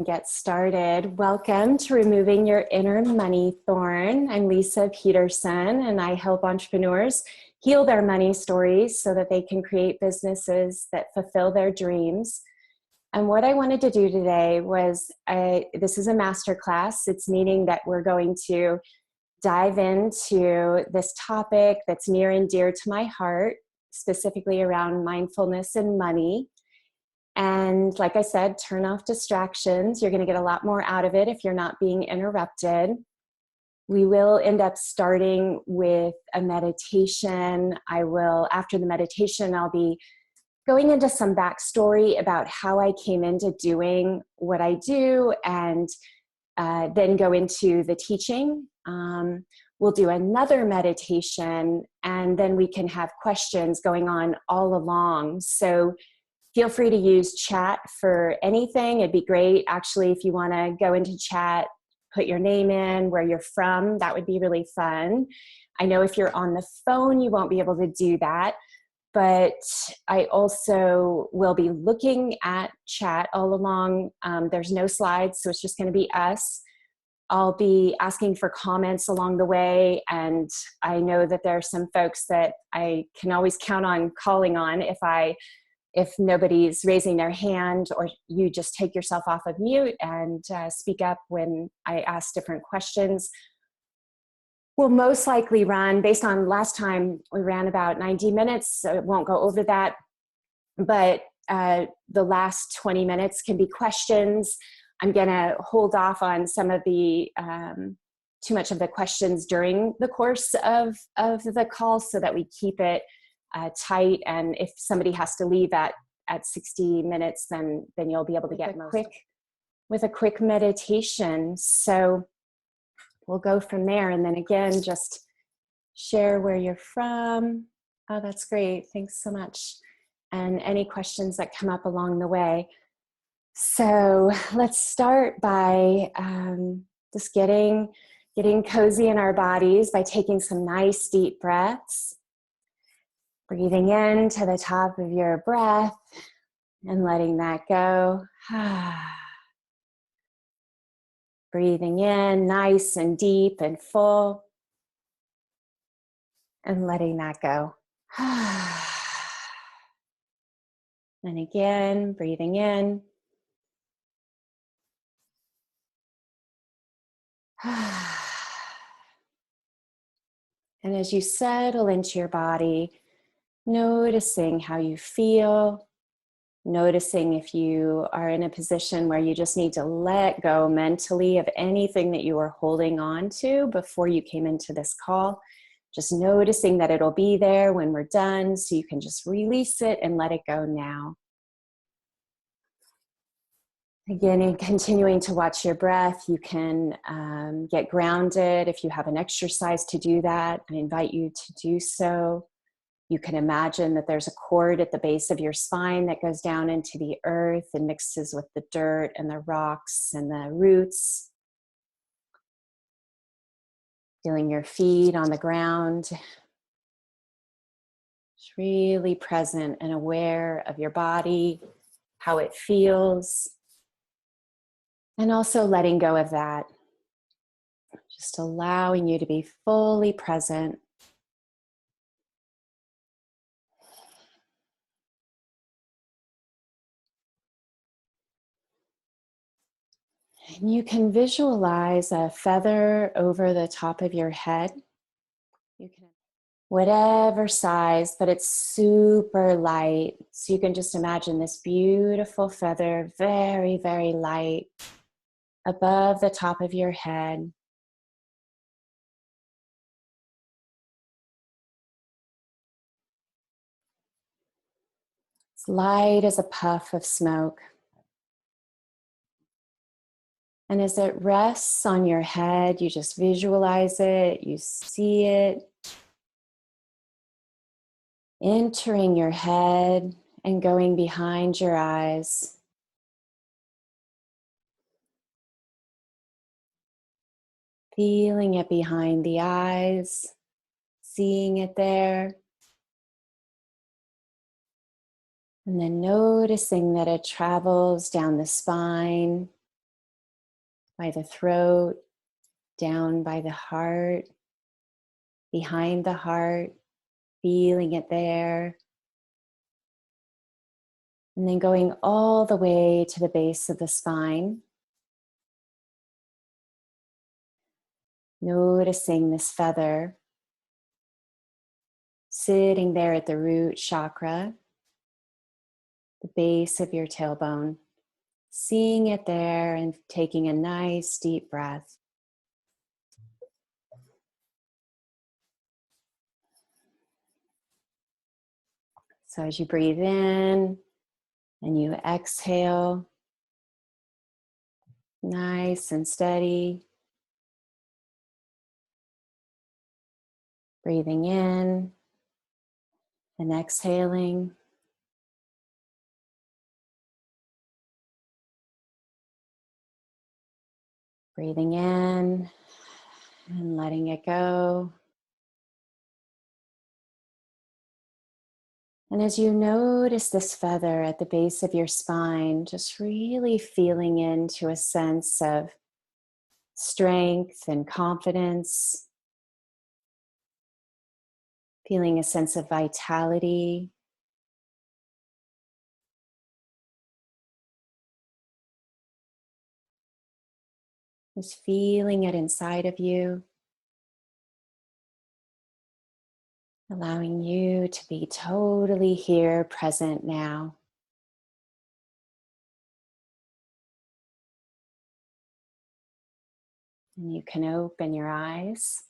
Get started. Welcome to Removing Your Inner Money Thorn. I'm Leisa Peterson, and I help entrepreneurs heal their money stories so that they can create businesses that fulfill their dreams. And what I wanted to do today was, this is a masterclass. It's meaning that we're going to dive into this topic that's near and dear to my heart, specifically around mindfulness and money. And like I said, turn off distractions. You're going to get a lot more out of it if you're not being interrupted. We will end up starting with a meditation. After the meditation, I'll be going into some backstory about how I came into doing what I do, and then go into the teaching. We'll do another meditation, and then we can have questions going on all along. So feel free to use chat for anything. It'd be great, actually, if you want to go into chat, put your name in, where you're from. That would be really fun. I know if you're on the phone, you won't be able to do that, but I also will be looking at chat all along. There's no slides, so it's just going to be us. I'll be asking for comments along the way, and I know that there are some folks that I can always count on calling on if nobody's raising their hand, or you just take yourself off of mute and speak up when I ask different questions. We'll most likely run, based on last time, we ran about 90 minutes, so it won't go over that. But the last 20 minutes can be questions. I'm gonna hold off on some of the, too much of the questions during the course of the call so that we keep it tight, and if somebody has to leave at 60 minutes, then you'll be able to get with a quick meditation. So we'll go from there, and then again, just share where you're from. Oh, that's great. Thanks so much. And any questions that come up along the way. So let's start by just getting cozy in our bodies by taking some nice deep breaths. Breathing in to the top of your breath and letting that go. Breathing in nice and deep and full, and letting that go. And again, breathing in. And as you settle into your body, noticing how you feel, noticing if you are in a position where you just need to let go mentally of anything that you were holding on to before you came into this call. Just noticing that it'll be there when we're done, so you can just release it and let it go now. Again, and continuing to watch your breath. You can get grounded if you have an exercise to do that. I invite you to do so. You can imagine that there's a cord at the base of your spine that goes down into the earth and mixes with the dirt and the rocks and the roots. Feeling your feet on the ground. Just really present and aware of your body, how it feels. And also letting go of that. Just allowing you to be fully present. And you can visualize a feather over the top of your head. You can, whatever size, but it's super light. So you can just imagine this beautiful feather, very, very light, above the top of your head. It's light as a puff of smoke. And as it rests on your head, you just visualize it, you see it entering your head and going behind your eyes. Feeling it behind the eyes, seeing it there. And then noticing that it travels down the spine, by the throat, down by the heart, behind the heart, feeling it there. And then going all the way to the base of the spine. Noticing this feather sitting there at the root chakra, the base of your tailbone. Seeing it there and taking a nice deep breath. So as you breathe in and you exhale, nice and steady. Breathing in and exhaling. Breathing in and letting it go. And as you notice this feather at the base of your spine, just really feeling into a sense of strength and confidence, feeling a sense of vitality. Just feeling it inside of you, allowing you to be totally here, present now. And you can open your eyes.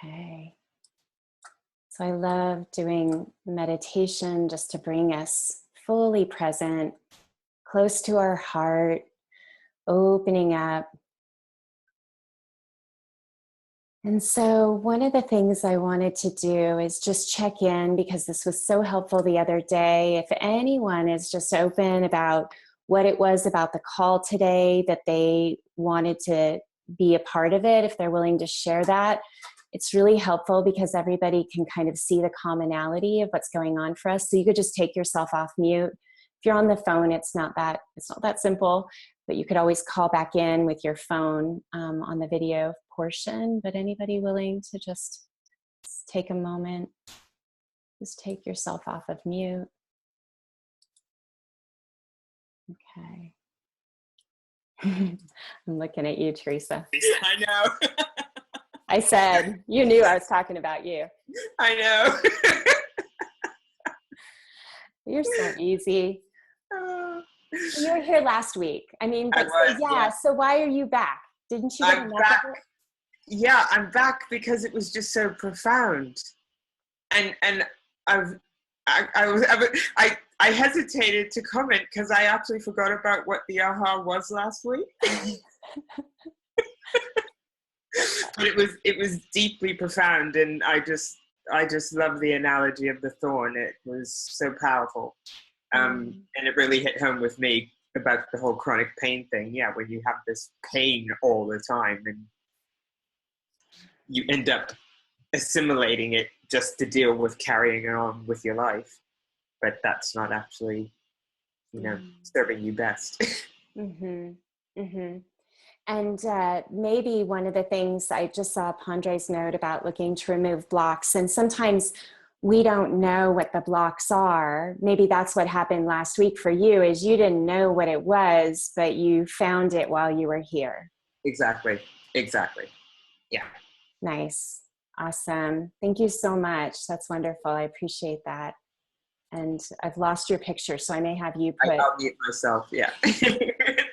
Okay. So I love doing meditation just to bring us fully present, close to our heart, opening up. And so one of the things I wanted to do is just check in, because this was so helpful the other day. If anyone is just open about what it was about the call today that they wanted to be a part of it, if they're willing to share that, it's really helpful because everybody can kind of see the commonality of what's going on for us. So you could just take yourself off mute. If you're on the phone, it's not that simple, but you could always call back in with your phone on the video portion. But anybody willing to just take a moment, just take yourself off of mute. Okay. I'm looking at you, Teresa. I know. I said, you knew I was talking about you. I know. You're so easy. You were here last week. I mean, but yeah. So why are you back? Didn't you get enough of it? Yeah, I'm back because it was just so profound, and I hesitated to comment because I actually forgot about what the aha was last week. But it was deeply profound, and I just love the analogy of the thorn. It was so powerful, and it really hit home with me about the whole chronic pain thing. Yeah, when you have this pain all the time, and you end up assimilating it just to deal with carrying on with your life, but that's not actually, serving you best. Mm-hmm. Mm-hmm. And maybe one of the things, I just saw Pandre's note about looking to remove blocks, and sometimes we don't know what the blocks are. Maybe that's what happened last week for you, is you didn't know what it was, but you found it while you were here. Exactly. Yeah. Nice. Awesome. Thank you so much. That's wonderful. I appreciate that. And I've lost your picture, so I may have you put... I'll mute myself, yeah.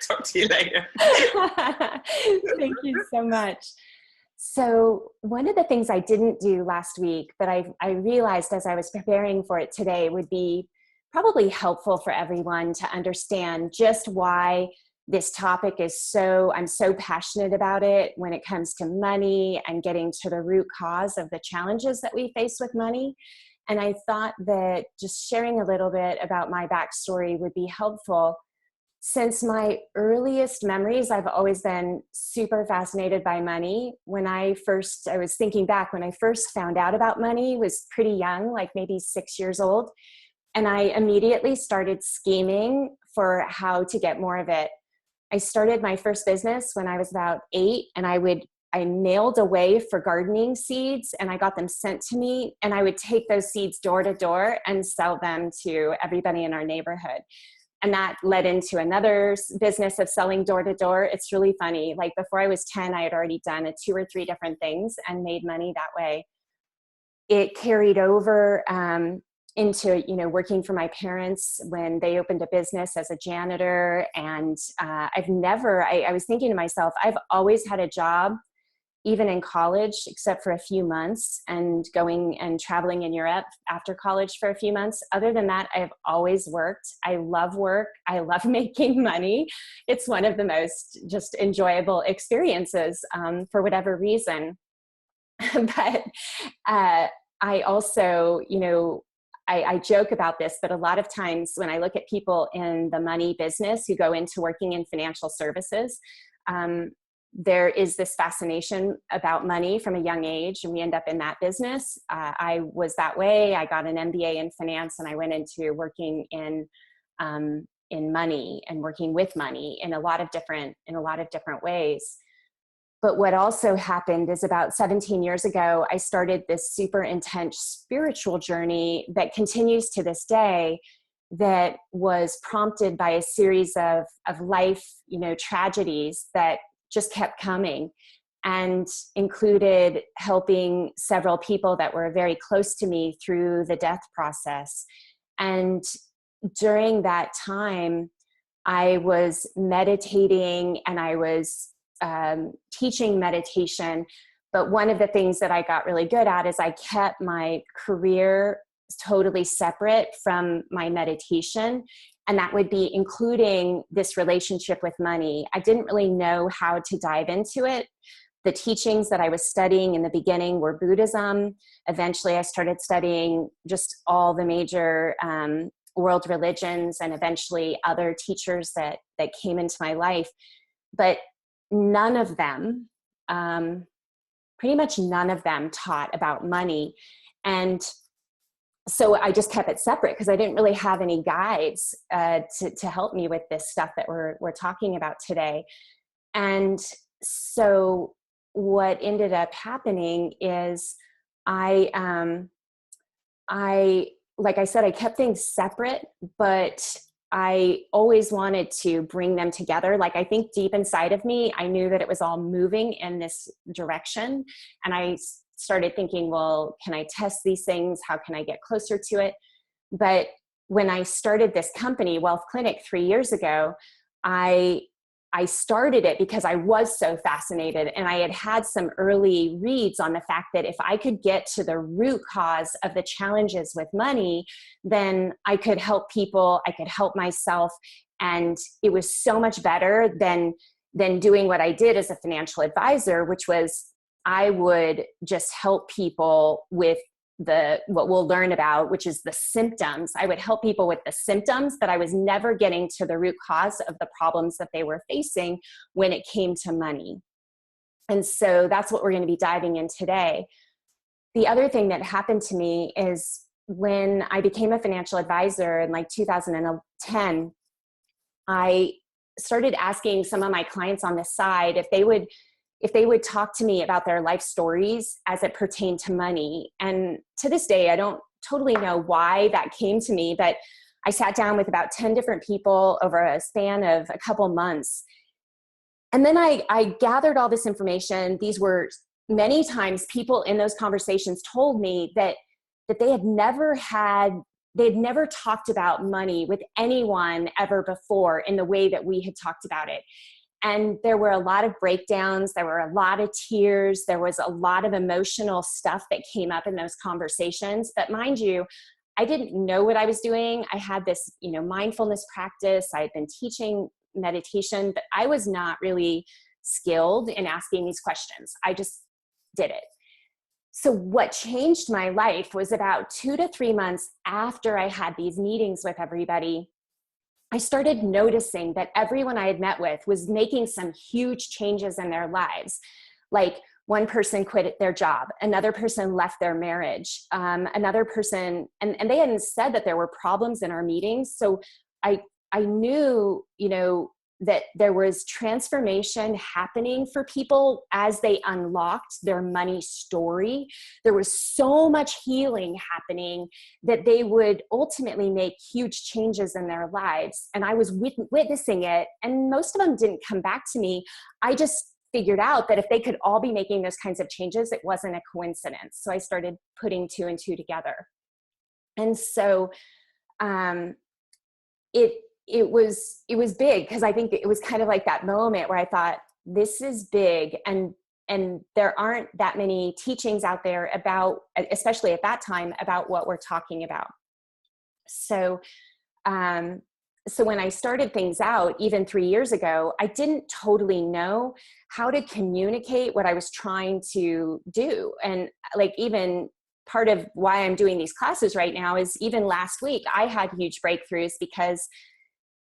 Talk to you later. Thank you so much. So one of the things I didn't do last week, but I realized as I was preparing for it today would be probably helpful for everyone to understand just why this topic is I'm so passionate about it when it comes to money and getting to the root cause of the challenges that we face with money. And I thought that just sharing a little bit about my backstory would be helpful Since my earliest memories, I've always been super fascinated by money. I was thinking back when I first found out about money, was pretty young, like maybe 6 years old. And I immediately started scheming for how to get more of it. I started my first business when I was about 8, and I mailed away for gardening seeds, and I got them sent to me, and I would take those seeds door to door and sell them to everybody in our neighborhood. And that led into another business of selling door to door. It's really funny. Like before I was 10, I had already done 2 or 3 different things and made money that way. It carried over into, working for my parents when they opened a business as a janitor. And I was thinking to myself, I've always had a job, even in college, except for a few months, and going and traveling in Europe after college for a few months. Other than that, I've always worked. I love work. I love making money. It's one of the most just enjoyable experiences for whatever reason. But I also, I joke about this, but a lot of times when I look at people in the money business who go into working in financial services, there is this fascination about money from a young age, and we end up in that business. I was that way. I got an MBA in finance, and I went into working in money and working with money in a lot of different ways. But what also happened is about 17 years ago, I started this super intense spiritual journey that continues to this day, that was prompted by a series of life, tragedies that just kept coming, and included helping several people that were very close to me through the death process. And during that time, I was meditating, and I was teaching meditation. But one of the things that I got really good at is I kept my career totally separate from my meditation. And that would be including this relationship with money. I didn't really know how to dive into it. The teachings that I was studying in the beginning were Buddhism. Eventually, I started studying just all the major world religions, and eventually other teachers that came into my life. But none of them, pretty much none of them, taught about money. And so I just kept it separate because I didn't really have any guides to help me with this stuff that we're talking about today. And so what ended up happening is like I said, I kept things separate, but I always wanted to bring them together. Like, I think deep inside of me, I knew that it was all moving in this direction. And I started thinking, well, can I test these things? How can I get closer to it? But when I started this company, WealthClinic, 3 years ago, I started it because I was so fascinated, and I had some early reads on the fact that if I could get to the root cause of the challenges with money, then I could help people, I could help myself, and it was so much better than doing what I did as a financial advisor, which was I would just help people with what we'll learn about, which is the symptoms. I would help people with the symptoms, but I was never getting to the root cause of the problems that they were facing when it came to money. And so that's what we're going to be diving in today. The other thing that happened to me is when I became a financial advisor in like 2010, I started asking some of my clients on the side if they would talk to me about their life stories as it pertained to money. And to this day, I don't totally know why that came to me, but I sat down with about 10 different people over a span of a couple months. And then I gathered all this information. These were many times people in those conversations told me that they had never talked about money with anyone ever before in the way that we had talked about it. And there were a lot of breakdowns. There were a lot of tears. There was a lot of emotional stuff that came up in those conversations. But mind you, I didn't know what I was doing. I had this, mindfulness practice. I had been teaching meditation, but I was not really skilled in asking these questions. I just did it. So what changed my life was about 2 to 3 months after I had these meetings with everybody. I started noticing that everyone I had met with was making some huge changes in their lives. Like one person quit their job, another person left their marriage, another person, and they hadn't said that there were problems in our meetings. So I knew, that there was transformation happening for people as they unlocked their money story. There was so much healing happening that they would ultimately make huge changes in their lives. And I was witnessing it, and most of them didn't come back to me. I just figured out that if they could all be making those kinds of changes, it wasn't a coincidence. So I started putting two and two together. And so it was big, because I think it was kind of like that moment where I thought, this is big, and there aren't that many teachings out there about, especially at that time, about what we're talking about. So when I started things out, even 3 years ago, I didn't totally know how to communicate what I was trying to do. And like, even part of why I'm doing these classes right now is, even last week, I had huge breakthroughs because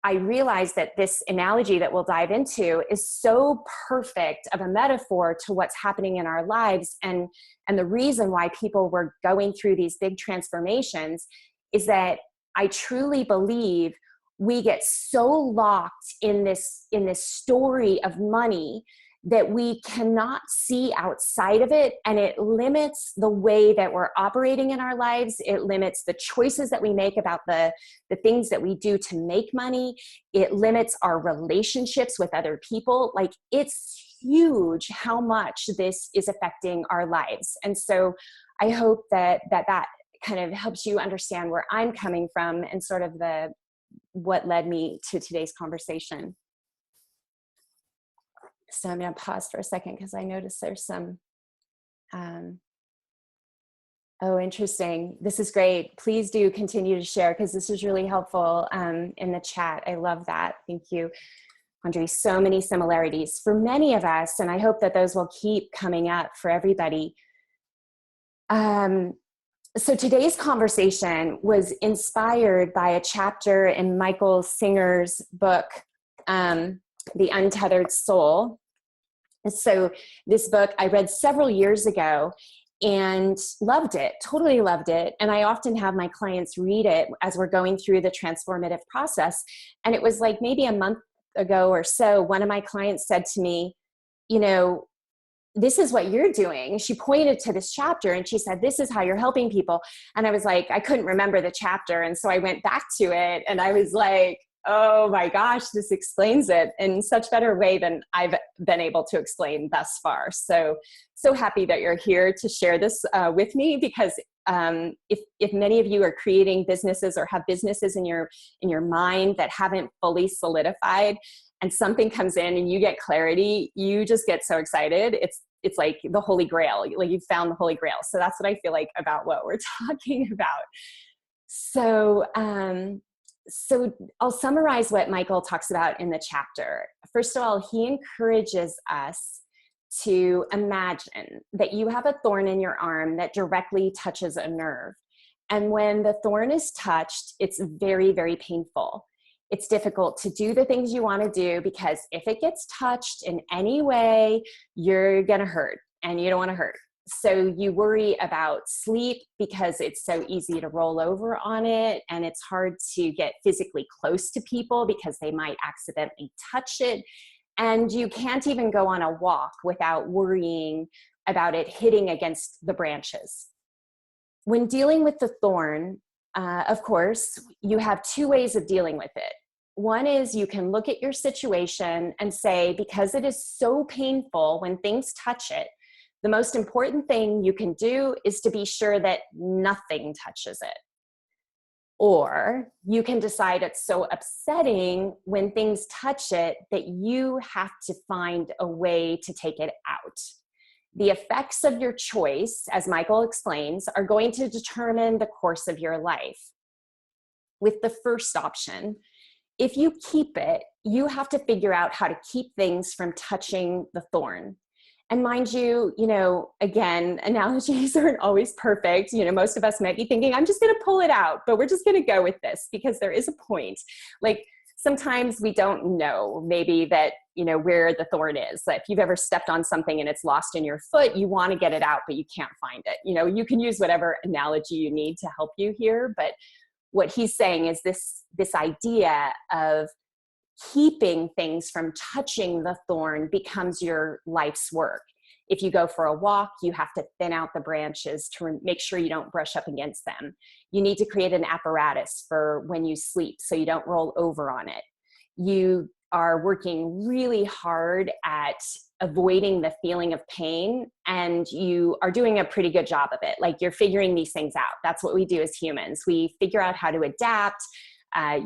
I realized that this analogy that we'll dive into is so perfect of a metaphor to what's happening in our lives. And the reason why people were going through these big transformations is that I truly believe we get so locked in this story of money that we cannot see outside of it. And it limits the way that we're operating in our lives. It limits the choices that we make about the things that we do to make money. It limits our relationships with other people. Like, it's huge how much this is affecting our lives. And so I hope that kind of helps you understand where I'm coming from and sort of what led me to today's conversation. So I'm going to pause for a second, because I noticed there's some, interesting. This is great. Please do continue to share, because this is really helpful in the chat. I love that. Thank you, Andre. So many similarities for many of us, and I hope that those will keep coming up for everybody. So today's conversation was inspired by a chapter in Michael Singer's book, The Untethered Soul. So this book I read several years ago and loved it, totally loved it. And I often have my clients read it as we're going through the transformative process. And it was like maybe a month ago or so, one of my clients said to me, this is what you're doing. She pointed to this chapter and she said, this is how you're helping people. And I was like, I couldn't remember the chapter. And so I went back to it and I was like, oh my gosh, this explains it in such better way than I've been able to explain thus far. So happy that you're here to share this with me, because if many of you are creating businesses or have businesses in your mind that haven't fully solidified, and something comes in and you get clarity, you just get so excited. It's like the Holy Grail, like you've found the Holy Grail. So that's what I feel like about what we're talking about. So I'll summarize what Michael talks about in the chapter. First of all, he encourages us to imagine that you have a thorn in your arm that directly touches a nerve. And when the thorn is touched, it's very, very painful. It's difficult to do the things you want to do, because if it gets touched in any way, you're going to hurt, and you don't want to hurt. So you worry about sleep because it's so easy to roll over on it, and it's hard to get physically close to people because they might accidentally touch it. And you can't even go on a walk without worrying about it hitting against the branches. When dealing with the thorn, of course, you have two ways of dealing with it. One is you can look at your situation and say, because it is so painful when things touch it, the most important thing you can do is to be sure that nothing touches it. Or you can decide it's so upsetting when things touch it that you have to find a way to take it out. The effects of your choice, as Michael explains, are going to determine the course of your life. With the first option, if you keep it, you have to figure out how to keep things from touching the thorn. And mind you, again, analogies aren't always perfect. Most of us might be thinking, I'm just going to pull it out, but we're just going to go with this because there is a point. Like, sometimes we don't know maybe that, where the thorn is. If you've ever stepped on something and it's lost in your foot, you want to get it out, but you can't find it. You can use whatever analogy you need to help you here. But what he's saying is this idea of keeping things from touching the thorn becomes your life's work. If you go for a walk, you have to thin out the branches to make sure you don't brush up against them. You need to create an apparatus for when you sleep so you don't roll over on it. You are working really hard at avoiding the feeling of pain, and you are doing a pretty good job of it. Like, you're figuring these things out. That's what we do as humans. We figure out how to adapt.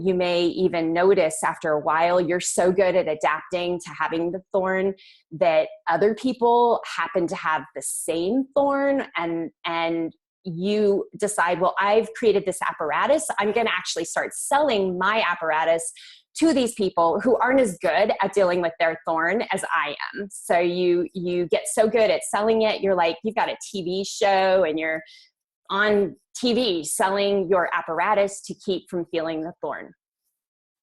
You may even notice after a while, you're so good at adapting to having the thorn that other people happen to have the same thorn, and you decide, well, I've created this apparatus. I'm going to actually start selling my apparatus to these people who aren't as good at dealing with their thorn as I am. So you get so good at selling it. You're like, you've got a TV show and you're on TV selling your apparatus to keep from feeling the thorn.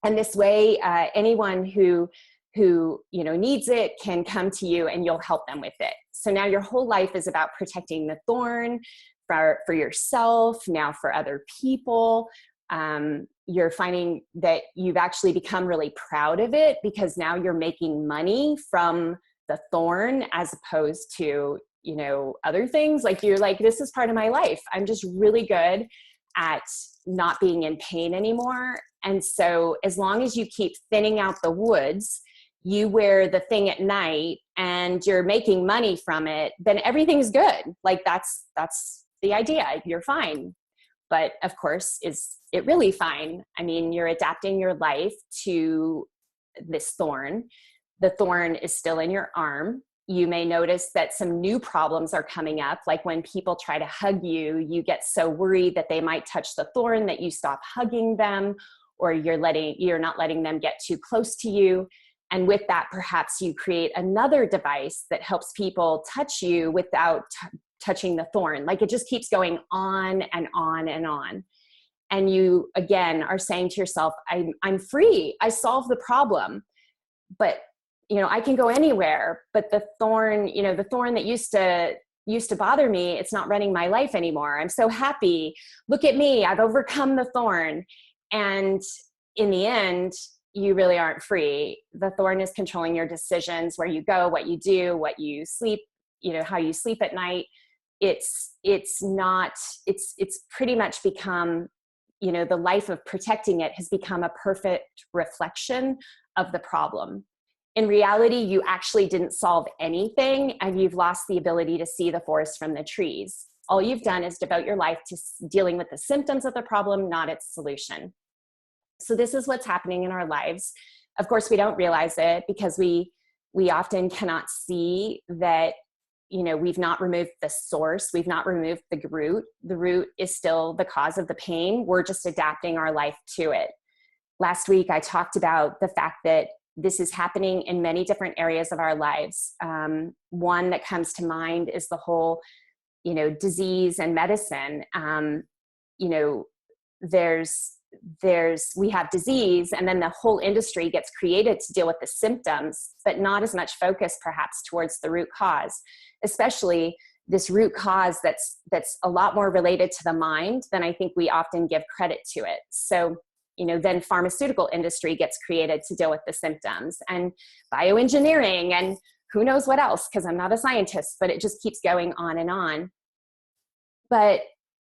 And this way, anyone who needs it can come to you and you'll help them with it. So now your whole life is about protecting the thorn for yourself, now for other people. You're finding that you've actually become really proud of it because now you're making money from the thorn as opposed to, other things. Like, you're like, this is part of my life. I'm just really good at not being in pain anymore. And so as long as you keep thinning out the woods, you wear the thing at night and you're making money from it, then everything's good. Like, that's the idea. You're fine. But of course, is it really fine? I mean, you're adapting your life to this thorn. The thorn is still in your arm. You may notice that some new problems are coming up. Like, when people try to hug you, you get so worried that they might touch the thorn that you stop hugging them, or you're not letting them get too close to you. And with that, perhaps you create another device that helps people touch you without touching the thorn. Like, it just keeps going on and on and on. And you, again, are saying to yourself, I'm free. I solved the problem. But I can go anywhere, but the thorn, the thorn that used to bother me, it's not running my life anymore. I'm so happy. Look at me. I've overcome the thorn. And in the end, you really aren't free. The thorn is controlling your decisions, where you go, what you do, what you sleep, how you sleep at night. It's pretty much become, the life of protecting it has become a perfect reflection of the problem. In reality, you actually didn't solve anything, and you've lost the ability to see the forest from the trees. All you've done is devote your life to dealing with the symptoms of the problem, not its solution. So this is what's happening in our lives. Of course, we don't realize it because we often cannot see that, we've not removed the source. We've not removed the root. The root is still the cause of the pain. We're just adapting our life to it. Last week, I talked about the fact that this is happening in many different areas of our lives. One that comes to mind is the whole, disease and medicine. We have disease, and then the whole industry gets created to deal with the symptoms, but not as much focus perhaps towards the root cause, especially this root cause that's a lot more related to the mind than I think we often give credit to it. So, then pharmaceutical industry gets created to deal with the symptoms, and bioengineering, and who knows what else, because I'm not a scientist, but it just keeps going on and on. But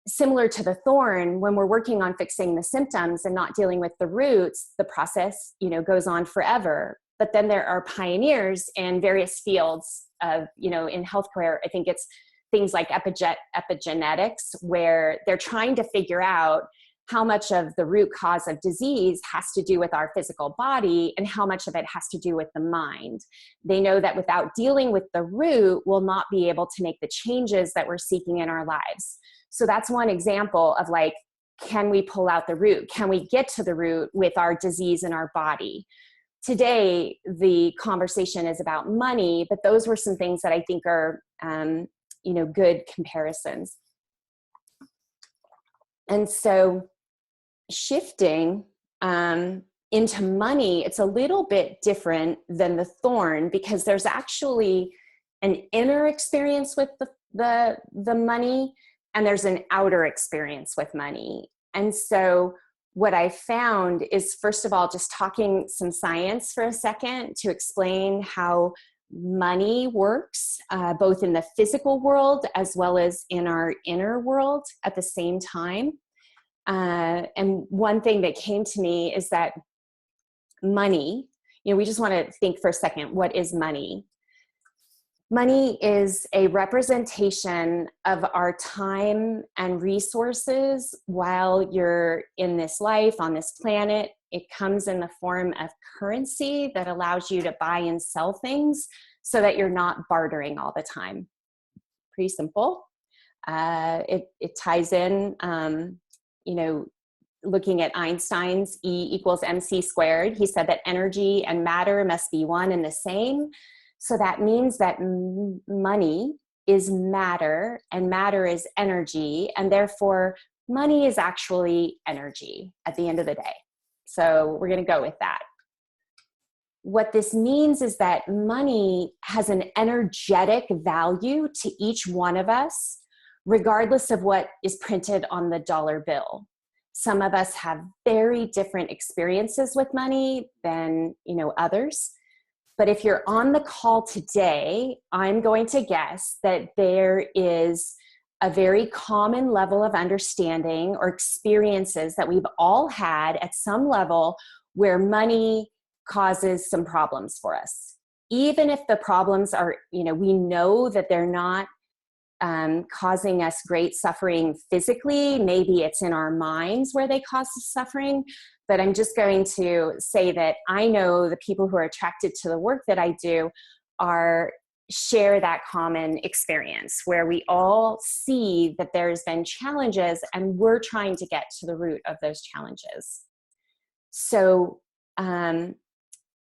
similar to the thorn, when we're working on fixing the symptoms and not dealing with the roots, the process, goes on forever. But then there are pioneers in various fields of, in healthcare. I think it's things like epigenetics, where they're trying to figure out how much of the root cause of disease has to do with our physical body and how much of it has to do with the mind. They know that without dealing with the root, we'll not be able to make the changes that we're seeking in our lives. So that's one example of, like, can we pull out the root? Can we get to the root with our disease in our body? Today, the conversation is about money, but those were some things that I think are, good comparisons. And so shifting into money, it's a little bit different than the thorn, because there's actually an inner experience with the money, and there's an outer experience with money. And so what I found is, first of all, just talking some science for a second to explain how money works, both in the physical world as well as in our inner world at the same time. And one thing that came to me is that money, we just want to think for a second, what is money? Money is a representation of our time and resources while you're in this life, on this planet. It comes in the form of currency that allows you to buy and sell things so that you're not bartering all the time. Pretty simple. It ties in, looking at Einstein's E equals mc squared. He said that energy and matter must be one and the same. So that means that money is matter and matter is energy, and therefore money is actually energy at the end of the day. So we're going to go with that. What this means is that money has an energetic value to each one of us, regardless of what is printed on the dollar bill. Some of us have very different experiences with money than, others. But if you're on the call today, I'm going to guess that there is a very common level of understanding or experiences that we've all had at some level where money causes some problems for us. Even if the problems are, we know that they're not causing us great suffering physically. Maybe it's in our minds where they cause suffering. But I'm just going to say that I know the people who are attracted to the work that I do share that common experience where we all see that there's been challenges and we're trying to get to the root of those challenges. So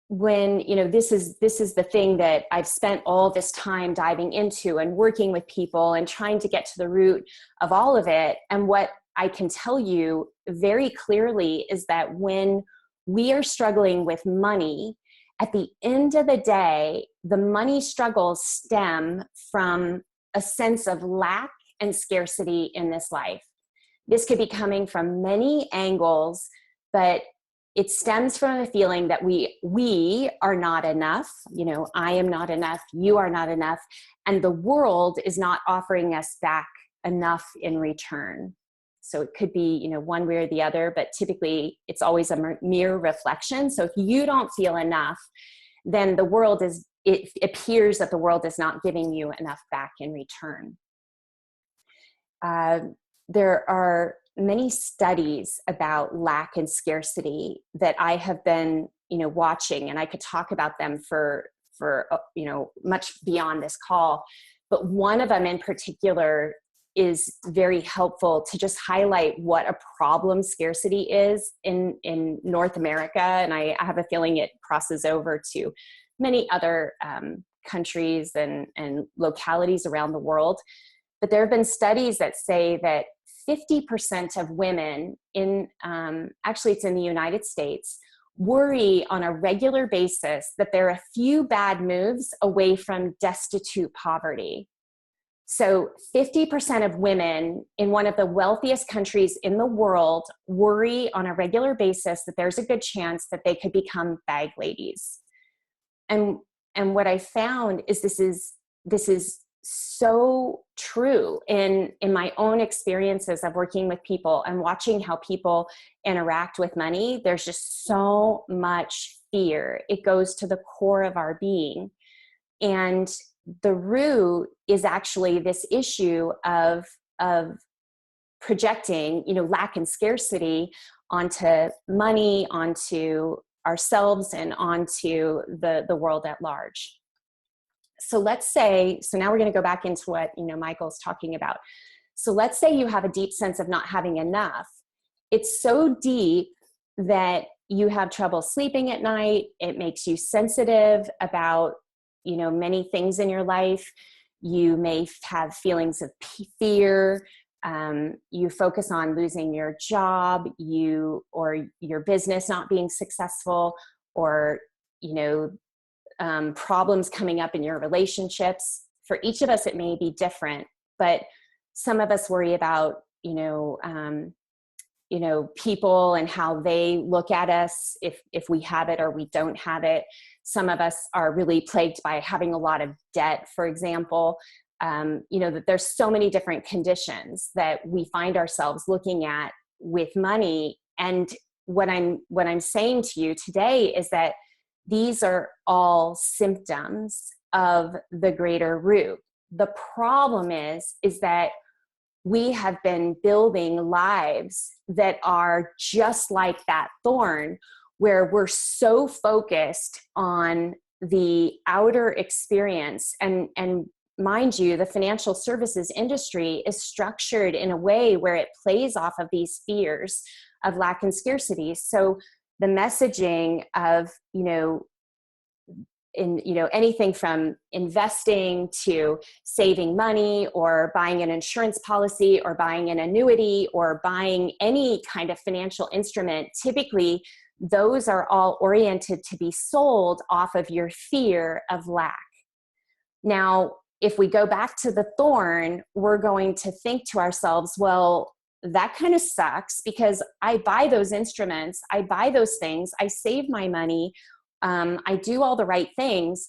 when, this is the thing that I've spent all this time diving into and working with people and trying to get to the root of all of it. And what I can tell you very clearly is that when we are struggling with money, at the end of the day, the money struggles stem from a sense of lack and scarcity in this life. This could be coming from many angles, but it stems from a feeling that we are not enough. I am not enough. You are not enough. And the world is not offering us back enough in return. So it could be, one way or the other, but typically it's always a mere reflection. So if you don't feel enough, then it appears that the world is not giving you enough back in return. There are many studies about lack and scarcity that I have been, watching, and I could talk about them for much beyond this call. But one of them in particular is very helpful to just highlight what a problem scarcity is in North America. And I have a feeling it crosses over to many other countries and localities around the world. But there have been studies that say that 50% of women actually it's in the United States, worry on a regular basis that they're a few bad moves away from destitute poverty. So 50% of women in one of the wealthiest countries in the world worry on a regular basis that there's a good chance that they could become bag ladies. And what I found is this is so true in my own experiences of working with people and watching how people interact with money. There's just so much fear. It goes to the core of our being. And the root is actually this issue of projecting, lack and scarcity onto money, onto ourselves, and onto the world at large. So now we're going to go back into what, Michael's talking about. So let's say you have a deep sense of not having enough. It's so deep that you have trouble sleeping at night. It makes you sensitive about, many things in your life. You may have feelings of fear. you focus on losing your job, or your business not being successful, or, problems coming up in your relationships. For each of us, it may be different, but some of us worry about, people and how they look at us if we have it or we don't have it. Some of us are really plagued by having a lot of debt, for example. That there's so many different conditions that we find ourselves looking at with money. And what I'm saying to you today is that these are all symptoms of the greater root. The problem is that we have been building lives that are just like that thorn, where we're so focused on the outer experience. And mind you, the financial services industry is structured in a way where it plays off of these fears of lack and scarcity. So the messaging of, anything from investing to saving money, or buying an insurance policy, or buying an annuity, or buying any kind of financial instrument, typically those are all oriented to be sold off of your fear of lack. Now, if we go back to the thorn, we're going to think to ourselves, well, that kind of sucks, because I buy those instruments, I buy those things, I save my money, I do all the right things.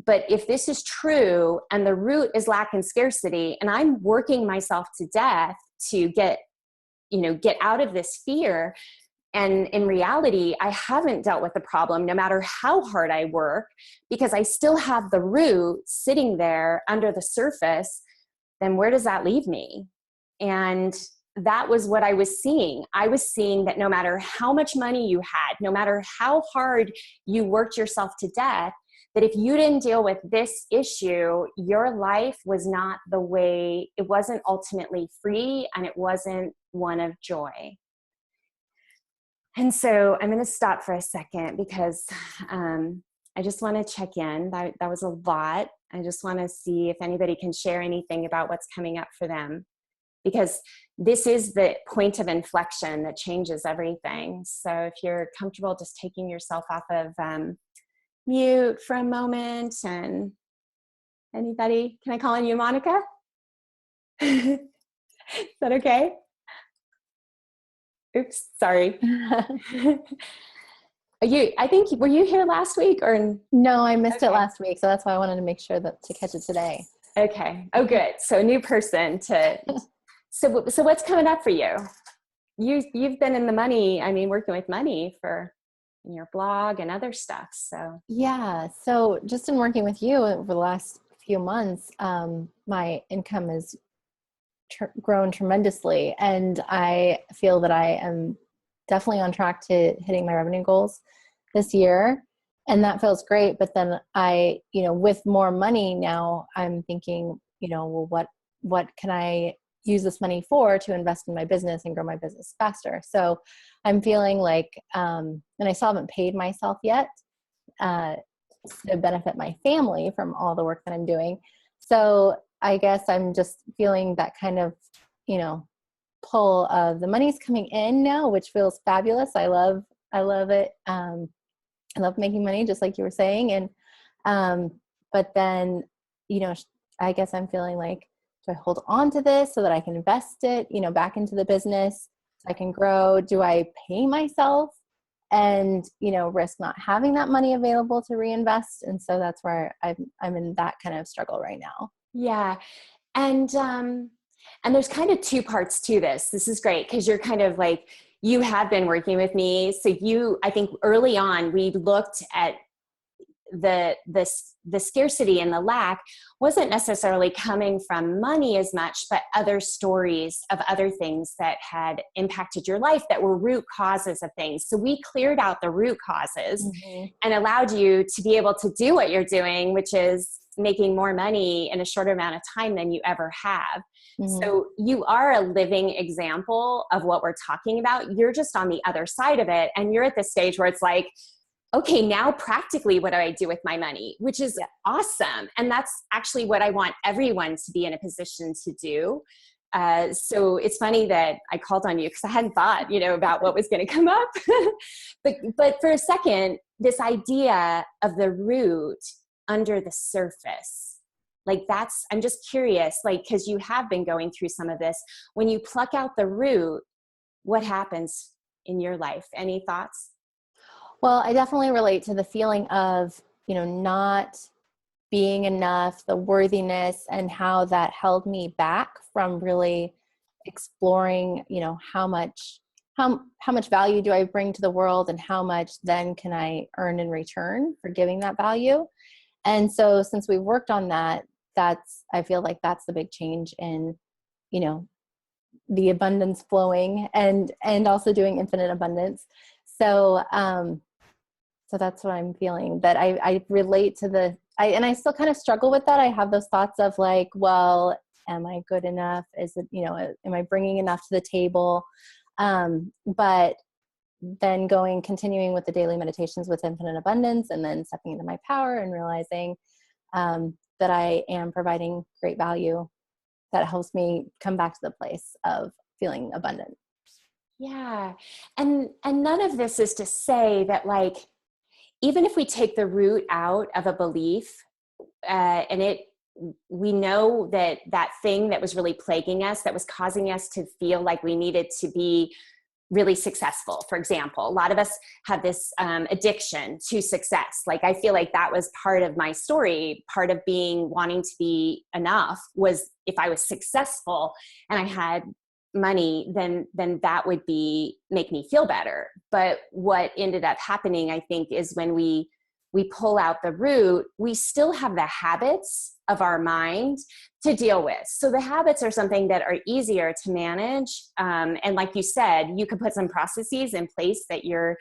But if this is true and the root is lack and scarcity, and I'm working myself to death to get out of this fear, and in reality, I haven't dealt with the problem no matter how hard I work, because I still have the root sitting there under the surface, then where does that leave me? And that was what I was seeing. I was seeing that no matter how much money you had, no matter how hard you worked yourself to death, that if you didn't deal with this issue, your life was not the way, it wasn't ultimately free, and it wasn't one of joy. And so I'm going to stop for a second, because I just want to check in. That was a lot. I just want to see if anybody can share anything about what's coming up for them, because this is the point of inflection that changes everything. So if you're comfortable just taking yourself off of mute for a moment, and anybody, can I call on you, Monica? Is that okay? Oops, sorry. Were you here last week or? No, I missed it last week. So that's why I wanted to make sure to catch it today. Okay. Oh, good. So a new person so what's coming up for you? You've been in the money, working with money in your blog and other stuff. So yeah. So just in working with you over the last few months, my income has grown tremendously, and I feel that I am definitely on track to hitting my revenue goals this year, and that feels great. But then I, with more money now, I'm thinking, well, what can I use this money for to invest in my business and grow my business faster? So I'm feeling like, and I still haven't paid myself yet to benefit my family from all the work that I'm doing. So I guess I'm just feeling that kind of, pull of the money's coming in now, which feels fabulous. I love it. I love making money, just like you were saying. And, but then, I guess I'm feeling like, do I hold on to this so that I can invest it, back into the business so I can grow? Do I pay myself and, risk not having that money available to reinvest? And so that's where I'm in that kind of struggle right now. Yeah. And there's kind of two parts to this. This is great, because you're kind of like, you have been working with me. So I think early on, we looked at the scarcity and the lack wasn't necessarily coming from money as much, but other stories of other things that had impacted your life that were root causes of things. So we cleared out the root causes and allowed you to be able to do what you're doing, which is making more money in a shorter amount of time than you ever have. So you are a living example of what we're talking about. You're just on the other side of it. And you're at the stage where it's like, okay, now practically what do I do with my money? Which is awesome. And that's actually what I want everyone to be in a position to do. So it's funny that I called on you because I hadn't thought, about what was going to come up. but for a second, this idea of the root under the surface, I'm just curious, because you have been going through some of this. When you pluck out the root, what happens in your life? Any thoughts? Well, I definitely relate to the feeling of, not being enough, the worthiness, and how that held me back from really exploring, how much value do I bring to the world, and how much then can I earn in return for giving that value. And so since we've worked on that, I feel like that's the big change in, the abundance flowing and also doing infinite abundance. So, so that's what I'm feeling, that I relate to and I still kind of struggle with that. I have those thoughts of well, am I good enough? Is it, am I bringing enough to the table? But then continuing with the daily meditations with infinite abundance, and then stepping into my power and realizing that I am providing great value that helps me come back to the place of feeling abundant. Yeah. And none of this is to say that even if we take the root out of a belief, we know that thing that was really plaguing us, that was causing us to feel like we needed to be really successful. For example, a lot of us have this addiction to success. I feel like that was part of my story. Part of wanting to be enough was if I was successful and I had money, then that would make me feel better. But what ended up happening, I think, is when we pull out the root, we still have the habits of our mind to deal with. So the habits are something that are easier to manage. And like you said, you can put some processes in place that you're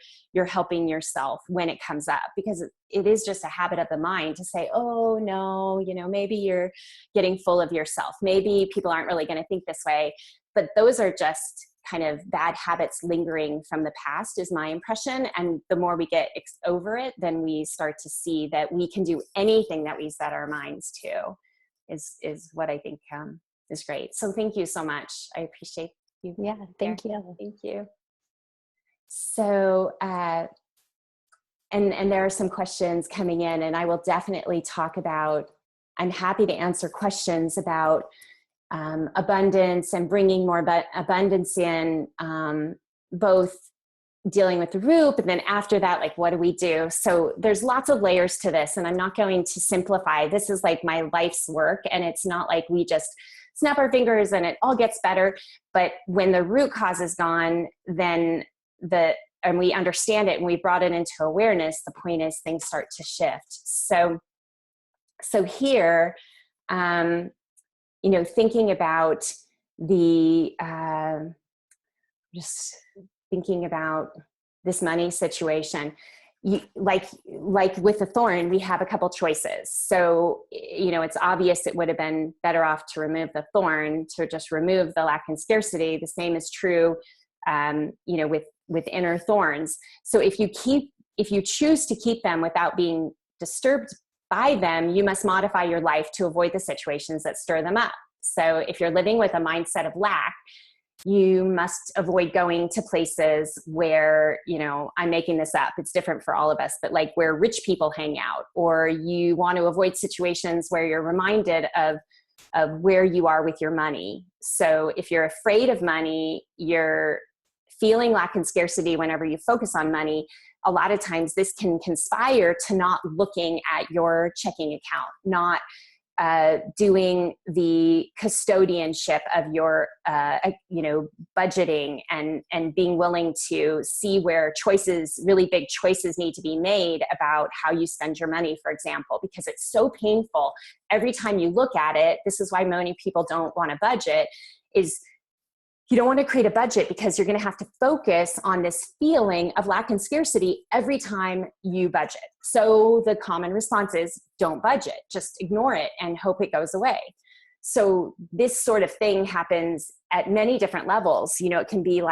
helping yourself when it comes up, because it is just a habit of the mind to say, oh no, maybe you're getting full of yourself. Maybe people aren't really going to think this way. But those are just kind of bad habits lingering from the past, is my impression. And the more we get over it, then we start to see that we can do anything that we set our minds to, is what I think is great. So thank you so much. I appreciate you. Yeah, thank you. Thank you. So, and there are some questions coming in, and I will definitely talk about, I'm happy to answer questions about abundance and bringing more abundance in, both dealing with the root, but then after that, what do we do? So there's lots of layers to this, and I'm not going to simplify. This is my life's work, and it's not we just snap our fingers and it all gets better. But when the root cause is gone, then and we understand it and we brought it into awareness, the point is things start to shift. So here, thinking about just thinking about this money situation, like with the thorn, we have a couple choices. So, it's obvious it would have been better off to remove the thorn, to just remove the lack and scarcity. The same is true, with inner thorns. So if you choose to keep them without being disturbed by them, you must modify your life to avoid the situations that stir them up. So if you're living with a mindset of lack, you must avoid going to places where, I'm making this up, it's different for all of us, but where rich people hang out, or you want to avoid situations where you're reminded of where you are with your money. So if you're afraid of money, you're feeling lack and scarcity whenever you focus on money. A lot of times this can conspire to not looking at your checking account, not doing the custodianship of your, budgeting, and being willing to see where really big choices need to be made about how you spend your money, for example, because it's so painful. Every time you look at it, this is why many people don't want to budget, is you don't want to create a budget because you're going to have to focus on this feeling of lack and scarcity every time you budget. So the common response is don't budget, just ignore it and hope it goes away. So this sort of thing happens at many different levels. It can be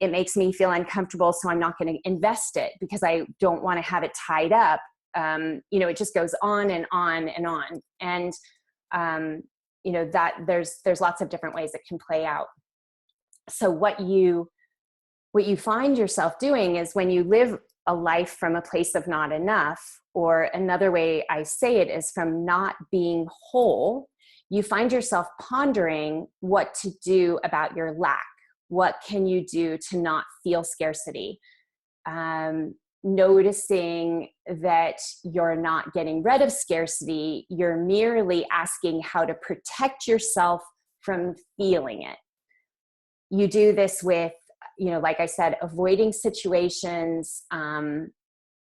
it makes me feel uncomfortable, so I'm not going to invest it because I don't want to have it tied up. It just goes on and on and on. And that there's lots of different ways it can play out. So what you find yourself doing is when you live a life from a place of not enough, or another way I say it is from not being whole, you find yourself pondering what to do about your lack. What can you do to not feel scarcity? Noticing that you're not getting rid of scarcity, you're merely asking how to protect yourself from feeling it. You do this with, like I said, avoiding situations.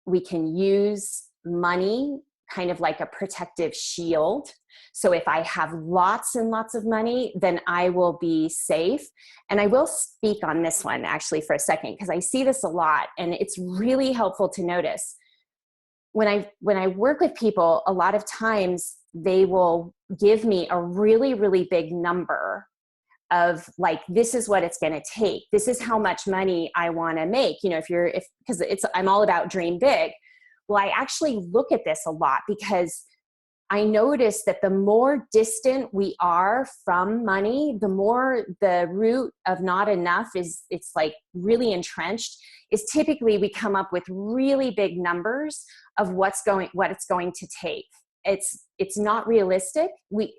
We can use money kind of like a protective shield. So if I have lots and lots of money, then I will be safe. And I will speak on this one actually for a second, because I see this a lot and it's really helpful to notice. When I work with people, a lot of times they will give me a really, really big number of like, this is what it's going to take. This is how much money I want to make. Because I'm all about dream big. Well, I actually look at this a lot because I notice that the more distant we are from money, the more the root of not enough it's like really entrenched, is typically we come up with really big numbers of what it's going to take. It's not realistic.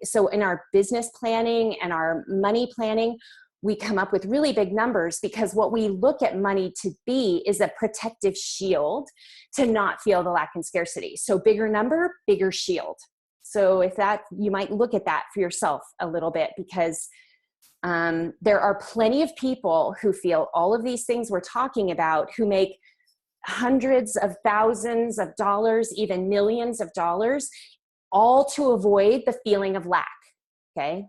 So in our business planning and our money planning, we come up with really big numbers because what we look at money to be is a protective shield to not feel the lack and scarcity. So bigger number, bigger shield. So you might look at that for yourself a little bit, because there are plenty of people who feel all of these things we're talking about, who make hundreds of thousands of dollars, even millions of dollars, all to avoid the feeling of lack. Okay.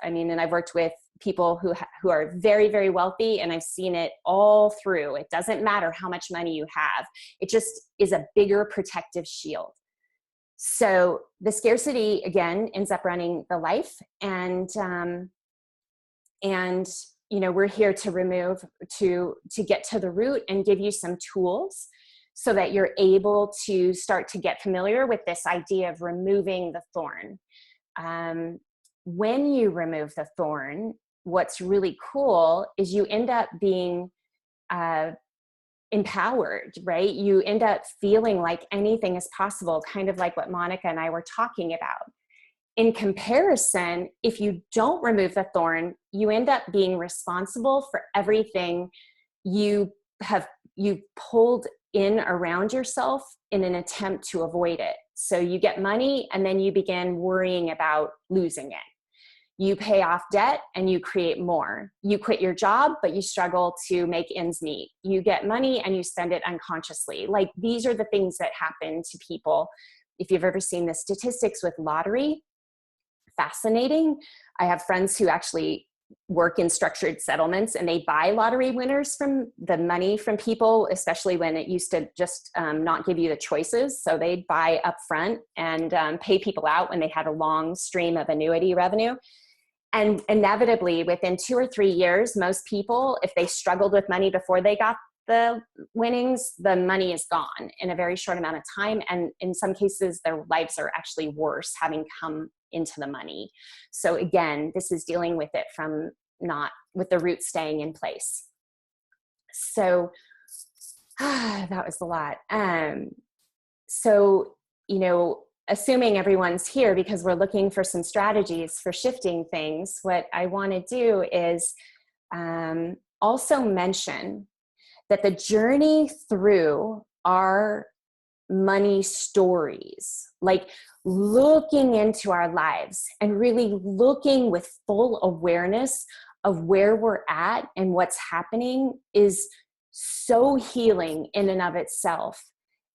And I've worked with people who are very, very wealthy, and I've seen it all through. It doesn't matter how much money you have. It just is a bigger protective shield. So the scarcity again ends up running the life, and we're here to get to the root and give you some tools so that you're able to start to get familiar with this idea of removing the thorn. When you remove the thorn, what's really cool is you end up being empowered, right? You end up feeling like anything is possible, kind of like what Monica and I were talking about. In comparison, if you don't remove the thorn, you end up being responsible for everything you pulled in around yourself in an attempt to avoid it. So you get money and then you begin worrying about losing it. You pay off debt and you create more. You quit your job, but you struggle to make ends meet. You get money and you spend it unconsciously. Like, these are the things that happen to people. If you've ever seen the statistics with lottery, fascinating. I have friends who actually work in structured settlements, and they buy lottery winners from the money from people, especially when it used to just not give you the choices. So they'd buy up front and pay people out when they had a long stream of annuity revenue. And inevitably, within 2 or 3 years, most people, if they struggled with money before they got the winnings, the money is gone in a very short amount of time. And in some cases, their lives are actually worse having come into the money. So again, this is dealing with it from not with the root staying in place. So that was a lot. So, assuming everyone's here because we're looking for some strategies for shifting things, what I want to do is also mention that the journey through our money stories, like looking into our lives and really looking with full awareness of where we're at and what's happening, is so healing in and of itself.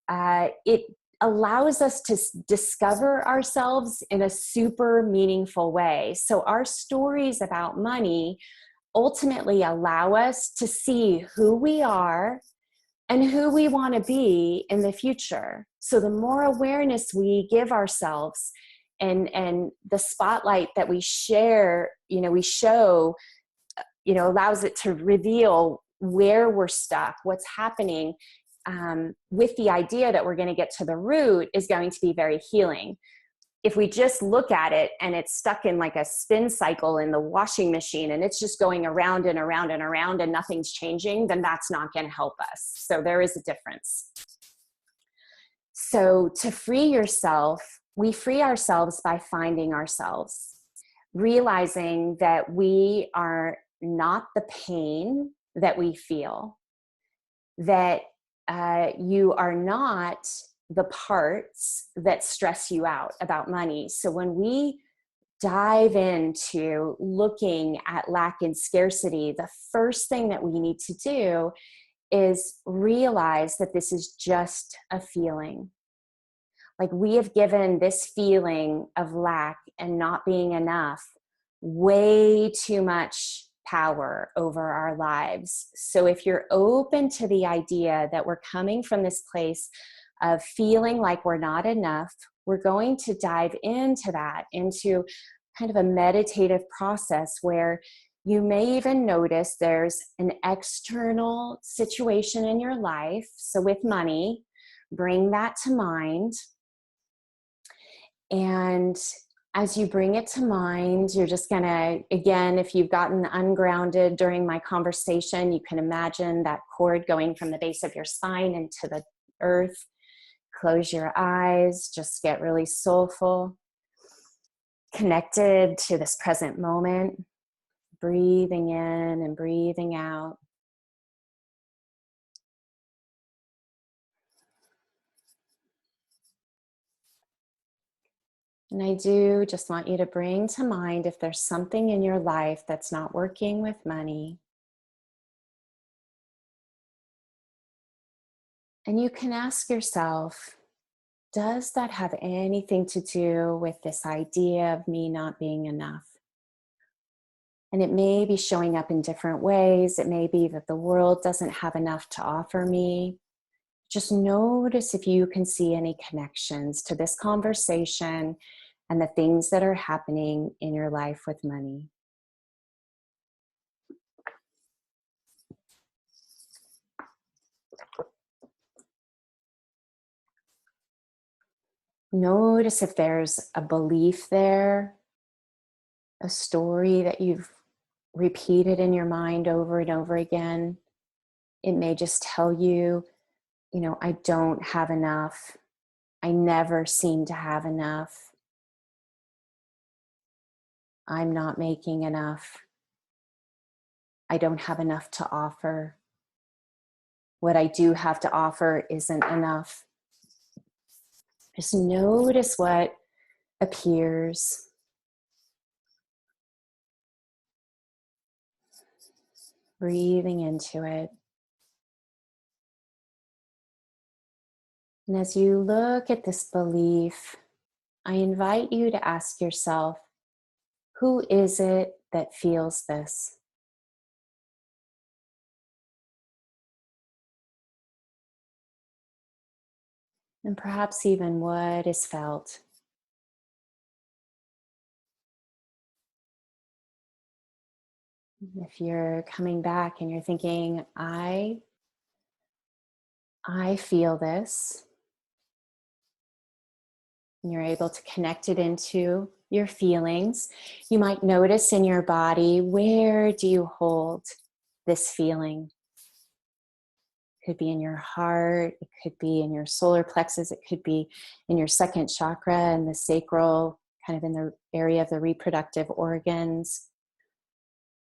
It allows us to discover ourselves in a super meaningful way. So our stories about money ultimately allow us to see who we are and who we want to be in the future. So the more awareness we give ourselves and the spotlight that we share, we show, allows it to reveal where we're stuck, what's happening, with the idea that we're going to get to the root, is going to be very healing. if we just look at it and it's stuck in like a spin cycle in the washing machine and it's just going around and around and around and nothing's changing, then that's not going to help us. So there is a difference. So to free yourself, we free ourselves by finding ourselves, realizing that we are not the pain that we feel, that you are not the parts that stress you out about money. So when we dive into looking at lack and scarcity, the first thing that we need to do is realize that this is just a feeling. Like, we have given this feeling of lack and not being enough way too much power over our lives. So if you're open to the idea that we're coming from this place of feeling like we're not enough, we're going to dive into that, into kind of a meditative process where you may even notice there's an external situation in your life. So with money, bring that to mind. And as you bring it to mind, you're just going to, again, if you've gotten ungrounded during my conversation, you can imagine that cord going from the base of your spine into the earth. Close your eyes, just get really soulful, connected to this present moment, breathing in and breathing out. And I do just want you to bring to mind if there's something in your life that's not working with money. And you can ask yourself, does that have anything to do with this idea of me not being enough? And it may be showing up in different ways. It may be that the world doesn't have enough to offer me. Just notice if you can see any connections to this conversation and the things that are happening in your life with money. Notice if there's a belief there, a story that you've repeated in your mind over and over again. It may just tell you, I don't have enough. I never seem to have enough. I'm not making enough. I don't have enough to offer. What I do have to offer isn't enough. Just notice what appears. Breathing into it. And as you look at this belief, I invite you to ask yourself, who is it that feels this? And perhaps even what is felt. If you're coming back and you're thinking, I feel this, and you're able to connect it into your feelings, you might notice in your body, where do you hold this feeling? It could be in your heart, it could be in your solar plexus, it could be in your second chakra and the sacral, kind of in the area of the reproductive organs.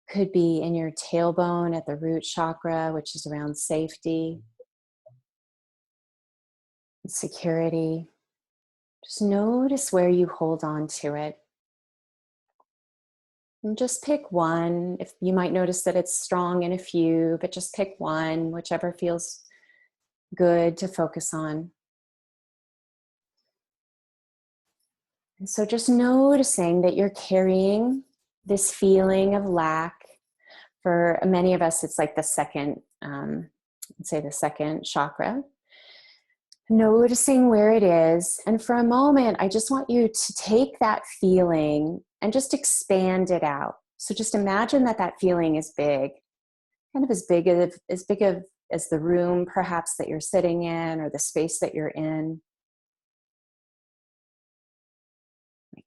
Could be in your tailbone at the root chakra, which is around safety, security. Just notice where you hold on to it. And just pick one. If you might notice that it's strong in a few, but just pick one, whichever feels good to focus on. And so just noticing that you're carrying this feeling of lack. For many of us, it's like the second, let's say the second chakra. Noticing where it is. And for a moment, I just want you to take that feeling and just expand it out. So just imagine that that feeling is big, kind of as big as the room perhaps that you're sitting in or the space that you're in.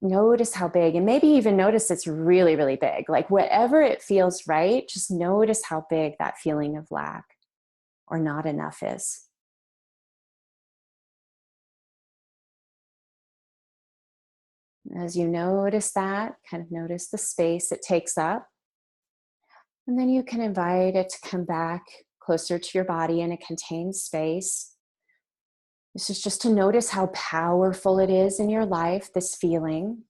notice how big, and maybe even notice it's really, really big. Like whatever it feels right, just notice how big that feeling of lack or not enough is. As you notice that, kind of notice the space it takes up. And then you can invite it to come back closer to your body in a contained space. This is just to notice how powerful it is in your life, this feeling.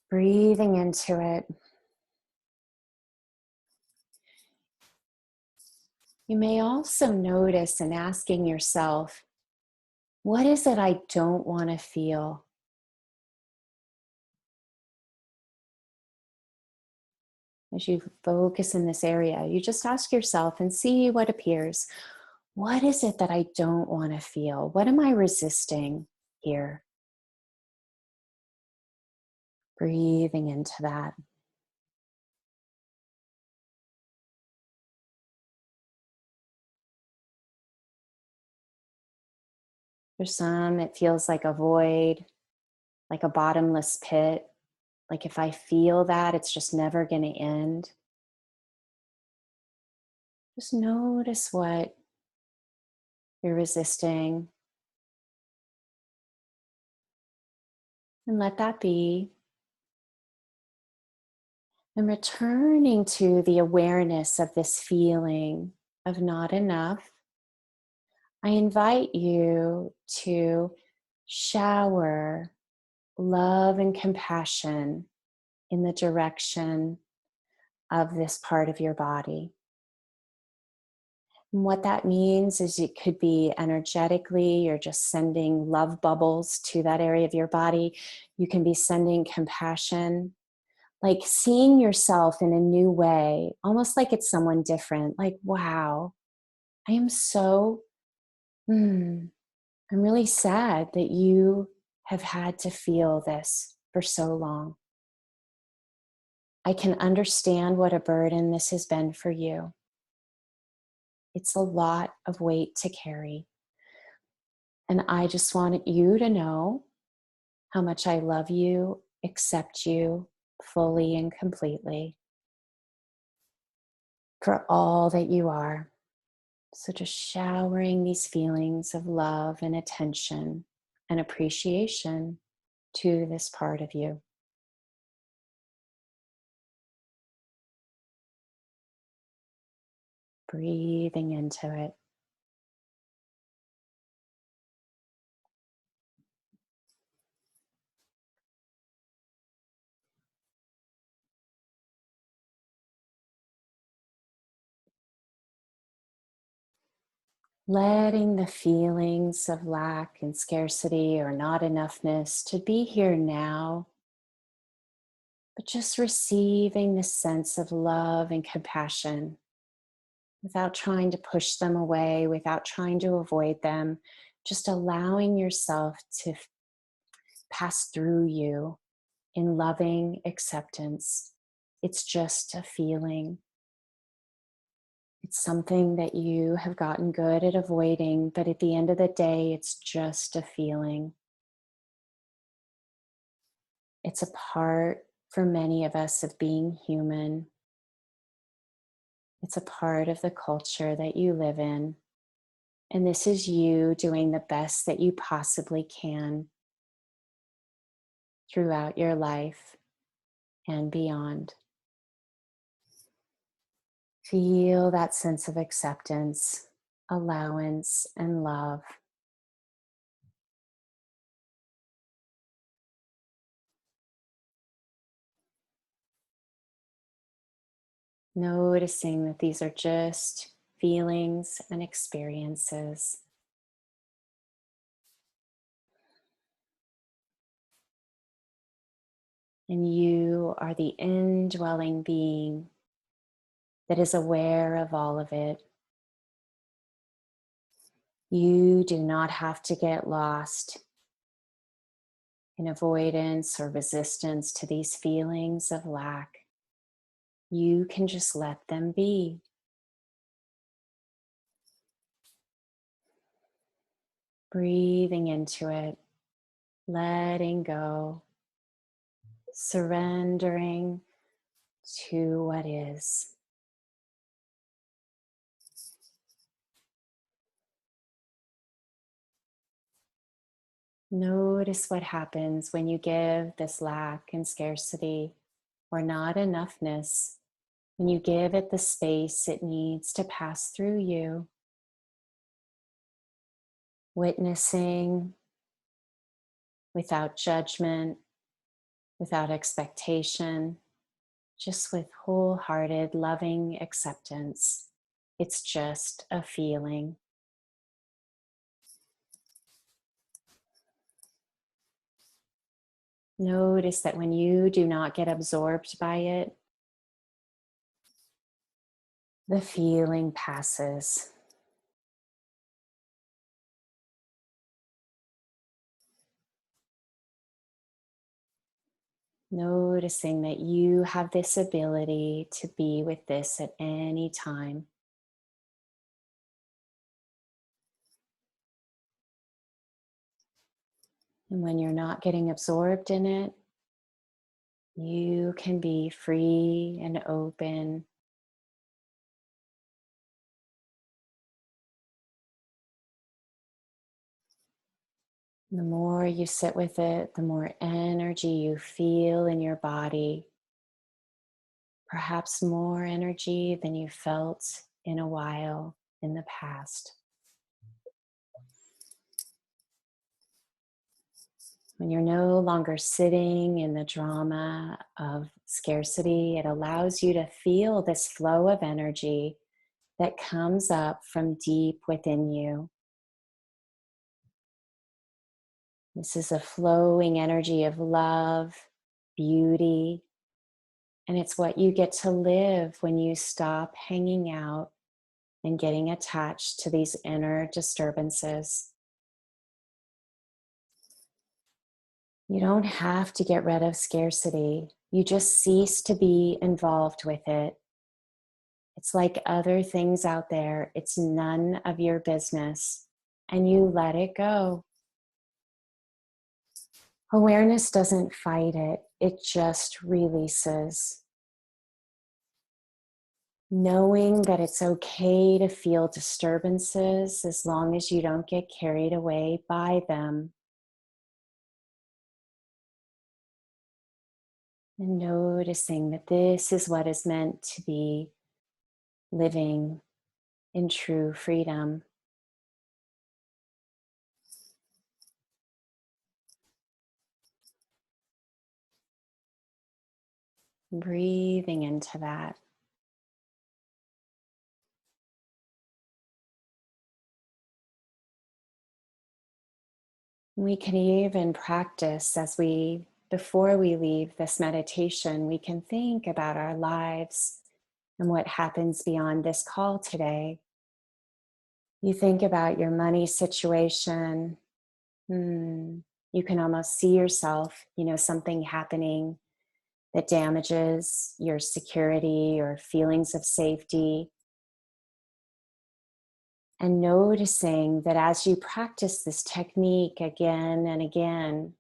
Breathing into it. You may also notice and asking yourself, what is it I don't want to feel? As you focus in this area, you just ask yourself and see what appears. What is it that I don't want to feel? What am I resisting here? Breathing into that. For some, it feels like a void, like a bottomless pit. Like if I feel that, it's just never going to end. Just notice what you're resisting and let that be. And returning to the awareness of this feeling of not enough, I invite you to shower love and compassion in the direction of this part of your body. And what that means is it could be energetically, you're just sending love bubbles to that area of your body. You can be sending compassion, like seeing yourself in a new way, almost like it's someone different. Like, wow, I am so, I'm really sad that you have had to feel this for so long. I can understand what a burden this has been for you. It's a lot of weight to carry. And I just want you to know how much I love you, accept you fully and completely for all that you are. So just showering these feelings of love and attention and appreciation to this part of you. Breathing into it. Letting the feelings of lack and scarcity or not enoughness to be here now, but just receiving this sense of love and compassion without trying to push them away, without trying to avoid them, just allowing yourself to pass through you in loving acceptance. It's just a feeling. It's something that you have gotten good at avoiding, but at the end of the day, it's just a feeling. It's a part for many of us of being human. It's a part of the culture that you live in. And this is you doing the best that you possibly can throughout your life and beyond. Feel that sense of acceptance, allowance, and love. Noticing that these are just feelings and experiences. And you are the indwelling being that is aware of all of it. You do not have to get lost in avoidance or resistance to these feelings of lack. You can just let them be. Breathing into it. letting go, surrendering to what is. Notice what happens when you give this lack and scarcity or not enoughness, when you give it the space it needs to pass through you. Witnessing without judgment, without expectation, just with wholehearted, loving acceptance. It's just a feeling. Notice that when you do not get absorbed by it, the feeling passes. Noticing that you have this ability to be with this at any time. And when you're not getting absorbed in it, you can be free and open. The more you sit with it, the more energy you feel in your body. Perhaps more energy than you felt in a while in the past. When you're no longer sitting in the drama of scarcity, it allows you to feel this flow of energy that comes up from deep within you. This is a flowing energy of love, beauty, and it's what you get to live when you stop hanging out and getting attached to these inner disturbances. You don't have to get rid of scarcity. You just cease to be involved with it. It's like other things out there. It's none of your business, and you let it go. Awareness doesn't fight it. It just releases. Knowing that it's okay to feel disturbances as long as you don't get carried away by them. And noticing that this is what is meant to be living in true freedom. Breathing into that. We can even practice before we leave this meditation, we can think about our lives and what happens beyond this call today. You think about your money situation. You can almost see yourself, something happening that damages your security or feelings of safety. And noticing that as you practice this technique again and again,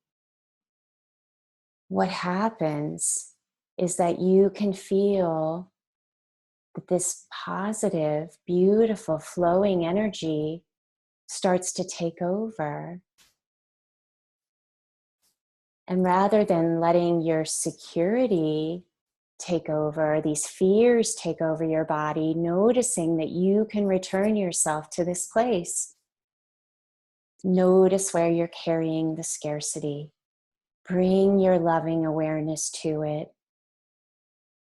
what happens is that you can feel that this positive, beautiful, flowing energy starts to take over. And rather than letting your security take over, these fears take over your body, noticing that you can return yourself to this place. Notice where you're carrying the scarcity. Bring your loving awareness to it.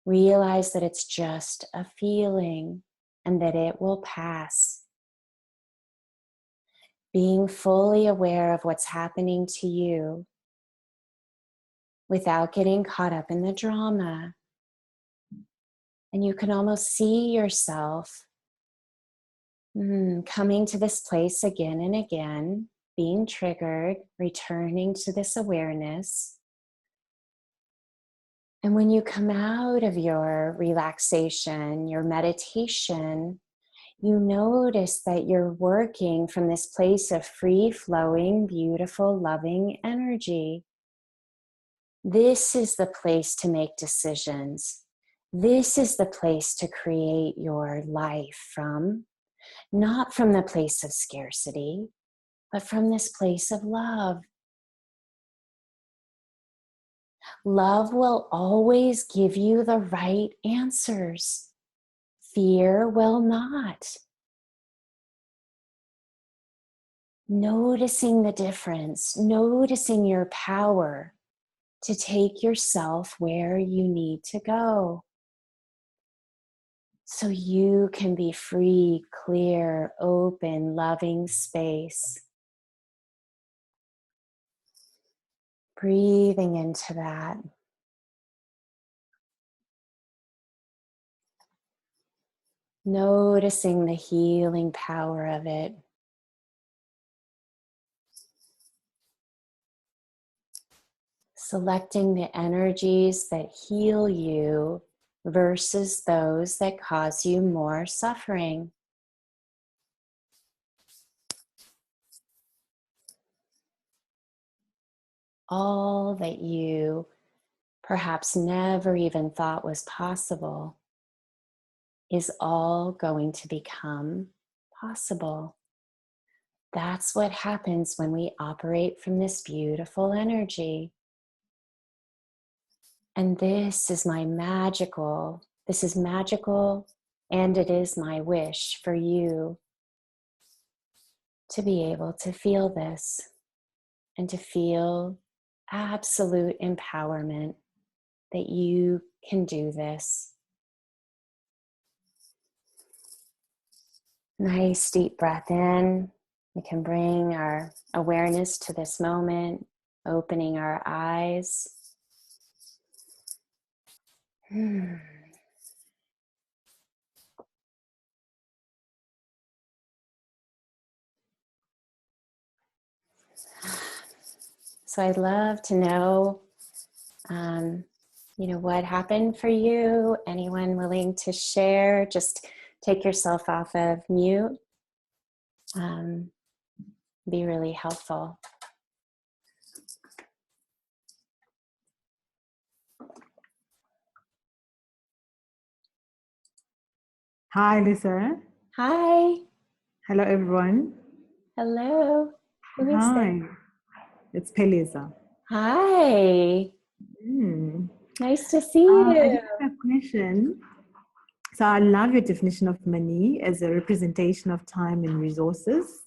Realize that it's just a feeling and that it will pass. Being fully aware of what's happening to you without getting caught up in the drama. And you can almost see yourself coming to this place again and again, being triggered, returning to this awareness. And when you come out of your relaxation, your meditation, you notice that you're working from this place of free-flowing, beautiful, loving energy. This is the place to make decisions. This is the place to create your life from, not from the place of scarcity, but from this place of love. Love will always give you the right answers. Fear will not. Noticing the difference, noticing your power to take yourself where you need to go. So you can be free, clear, open, loving space. Breathing into that. Noticing the healing power of it. Selecting the energies that heal you versus those that cause you more suffering. All that you perhaps never even thought was possible is all going to become possible. That's what happens when we operate from this beautiful energy. And this is magical, and it is my wish for you to be able to feel this and to feel absolute empowerment that you can do this. Nice deep breath in. We can bring our awareness to this moment, opening our eyes. So I'd love to know, what happened for you. Anyone willing to share? Just take yourself off of mute. Be really helpful. Hi, Lisa. Hi. Hello, everyone. Hello. Who is Hi. there? It's Pelisa. Hi. Nice to see I you. just have a question. So I love your definition of money as a representation of time and resources.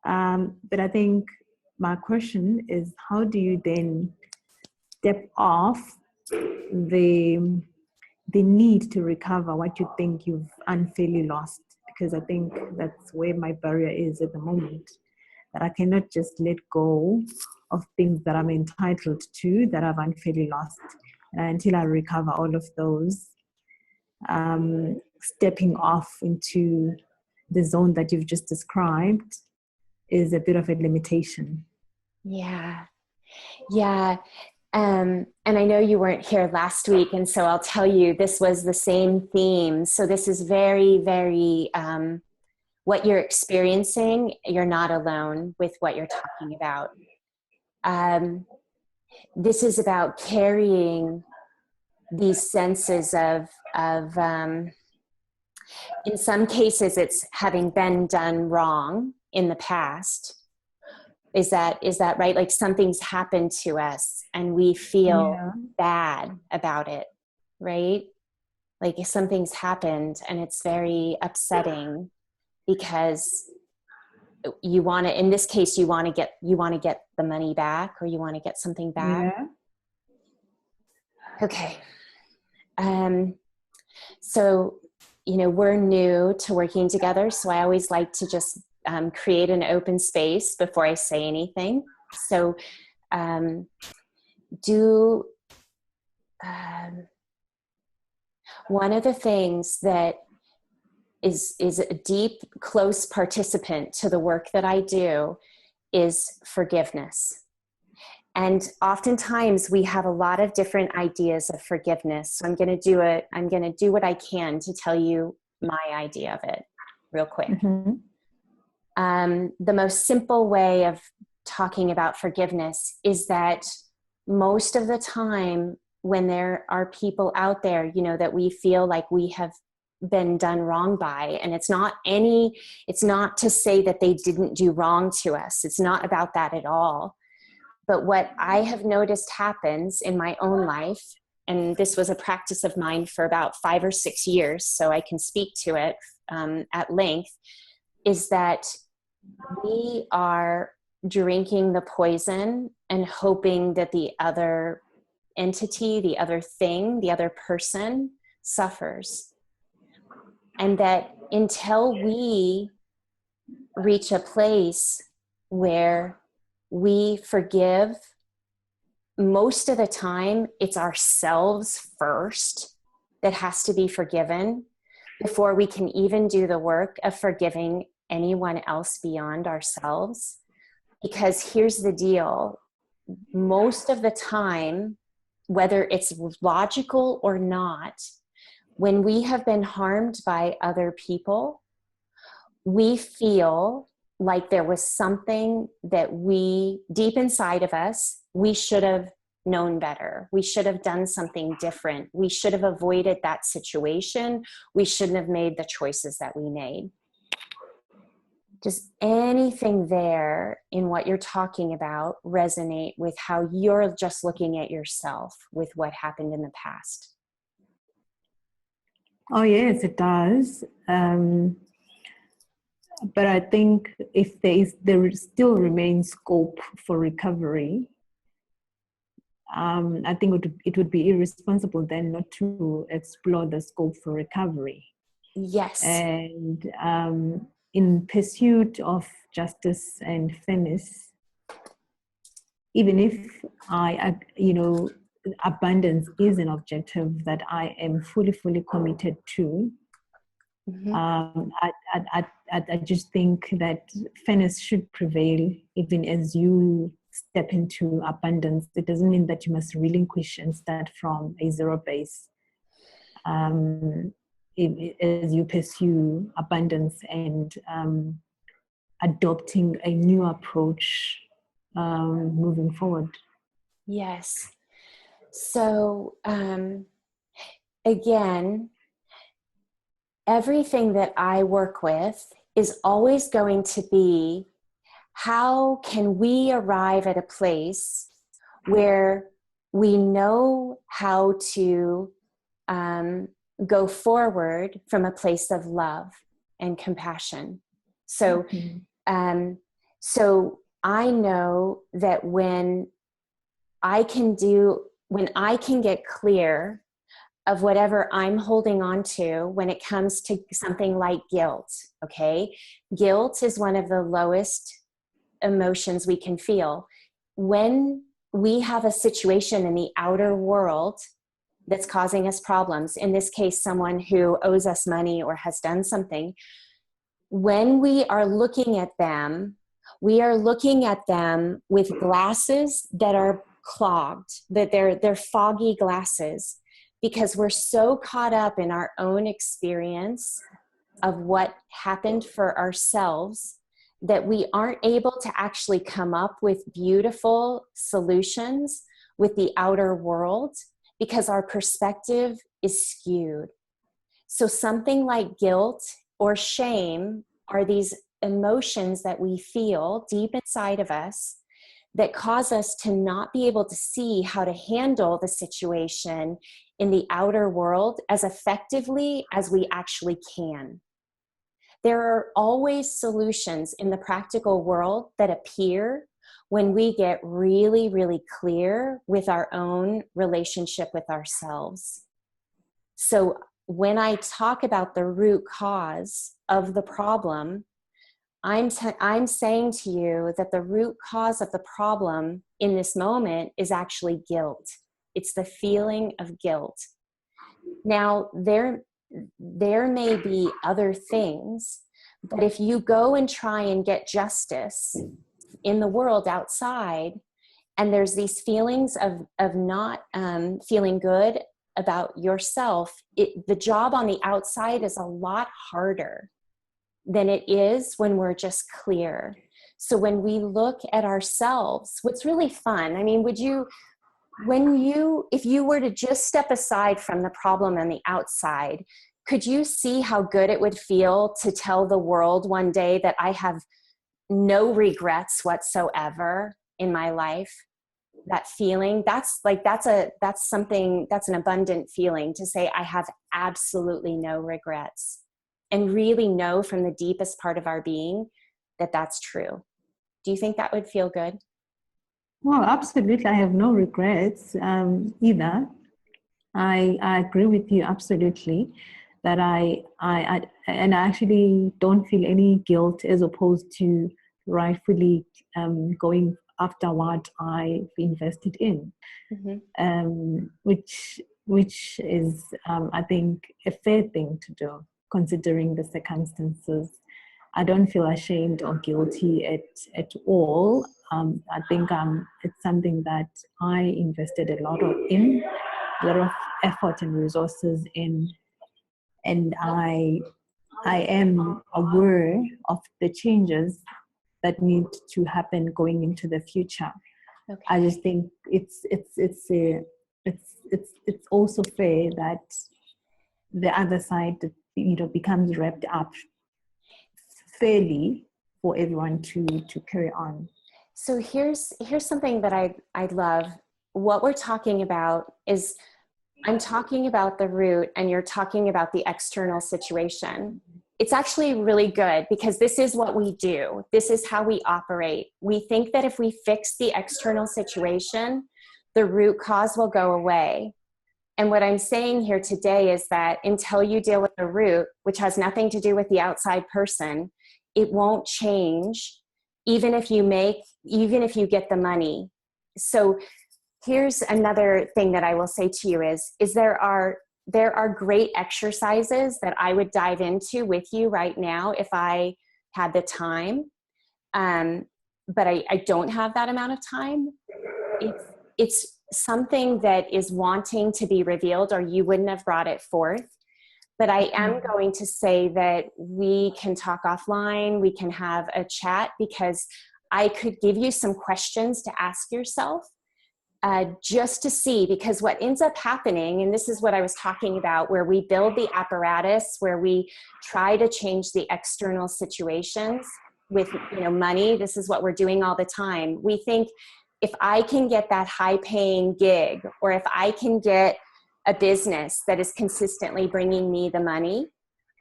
But I think my question is, how do you then step off the need to recover what you think you've unfairly lost? Because I think that's where my barrier is at the moment, that I cannot just let go of things that I'm entitled to that I've unfairly lost. And until I recover all of those, stepping off into the zone that you've just described is a bit of a limitation. Yeah. And I know you weren't here last week, and so I'll tell you, this was the same theme. So this is very, very, what you're experiencing, you're not alone with what you're talking about. This is about carrying these senses of in some cases it's having been done wrong in the past. Is that right? Like something's happened to us and we feel bad about it, right? Like if something's happened and it's very upsetting because you want to, in this case, you want to get the money back, or you want to get something back. Yeah. Okay. So, we're new to working together. So I always like to just create an open space before I say anything. So one of the things that is a deep, close participant to the work that I do is forgiveness. And oftentimes we have a lot of different ideas of forgiveness. So I'm going to do what I can to tell you my idea of it, real quick. Mm-hmm. The most simple way of talking about forgiveness is that most of the time when there are people out there, you know, that we feel like we have been done wrong by, and it's not to say that they didn't do wrong to us. It's not about that at all. But what I have noticed happens in my own life, and this was a practice of mine for about 5 or 6 years, so I can speak to it at length, is that we are drinking the poison and hoping that the other entity, the other thing, the other person suffers. And that until we reach a place where we forgive, most of the time it's ourselves first that has to be forgiven before we can even do the work of forgiving anyone else beyond ourselves. Because here's the deal, most of the time, whether it's logical or not, when we have been harmed by other people, we feel like there was something that we, deep inside of us, we should have known better. We should have done something different. We should have avoided that situation. We shouldn't have made the choices that we made. Does anything there in what you're talking about resonate with how you're just looking at yourself with what happened in the past? Oh, yes, it does. But I think if there still remains scope for recovery, I think it would be irresponsible then not to explore the scope for recovery. Yes. And in pursuit of justice and fairness, even if abundance is an objective that I am fully committed to, Mm-hmm. I just think that fairness should prevail even as you step into abundance. It doesn't mean that you must relinquish and start from a zero base. As you pursue abundance and adopting a new approach moving forward. Yes. So again, everything that I work with is always going to be, how can we arrive at a place where we know how to go forward from a place of love and compassion. So, so I know that when I can get clear of whatever I'm holding on to when it comes to something like guilt, okay? Guilt is one of the lowest emotions we can feel. When we have a situation in the outer world that's causing us problems, in this case, someone who owes us money or has done something, when we are looking at them with glasses that are clogged, that they're foggy glasses, because we're so caught up in our own experience of what happened for ourselves that we aren't able to actually come up with beautiful solutions with the outer world because our perspective is skewed. So something like guilt or shame are these emotions that we feel deep inside of us that cause us to not be able to see how to handle the situation in the outer world as effectively as we actually can. There are always solutions in the practical world that appear when we get really, really clear with our own relationship with ourselves. So when I talk about the root cause of the problem, I'm saying to you that the root cause of the problem in this moment is actually guilt. It's the feeling of guilt. Now, there may be other things, but if you go and try and get justice in the world outside, and there's these feelings of not feeling good about yourself, the job on the outside is a lot harder. than it is when we're just clear. So when we look at ourselves, what's really fun, I mean, if you were to just step aside from the problem on the outside, could you see how good it would feel to tell the world one day that I have no regrets whatsoever in my life? That feeling, that's an abundant feeling, to say I have absolutely no regrets, and really know from the deepest part of our being that that's true. Do you think that would feel good? Well, absolutely. I have no regrets either. I agree with you absolutely that I actually don't feel any guilt, as opposed to rightfully going after what I've invested in, which is I think a fair thing to do considering the circumstances. I don't feel ashamed or guilty at all. I think it's something that I invested a lot of effort and resources in, and I am aware of the changes that need to happen going into the future. Okay. I just think it's also fair that the other side, becomes wrapped up fairly for everyone to carry on. So here's something that I love. What we're talking about is, I'm talking about the root and you're talking about the external situation. It's actually really good, because this is what we do. This is how we operate. We think that if we fix the external situation, the root cause will go away. And what I'm saying here today is that until you deal with the root, which has nothing to do with the outside person, it won't change, even if you get the money. So here's another thing that I will say to you is there are great exercises that I would dive into with you right now if I had the time. But I don't have that amount of time. It's something that is wanting to be revealed, or you wouldn't have brought it forth. But I am going to say that we can talk offline, we can have a chat, because I could give you some questions to ask yourself, just to see, because what ends up happening, and this is what I was talking about, where we build the apparatus, where we try to change the external situations with money. This is what we're doing all the time. We think, if I can get that high paying gig, or if I can get a business that is consistently bringing me the money,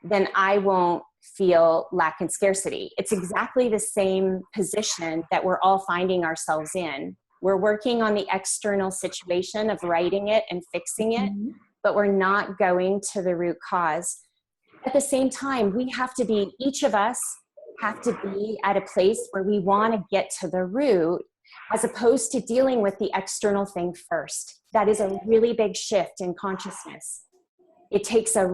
then I won't feel lack and scarcity. It's exactly the same position that we're all finding ourselves in. We're working on the external situation of righting it and fixing it, but we're not going to the root cause. At the same time, each of us have to be at a place where we want to get to the root, as opposed to dealing with the external thing first. That is a really big shift in consciousness. It takes a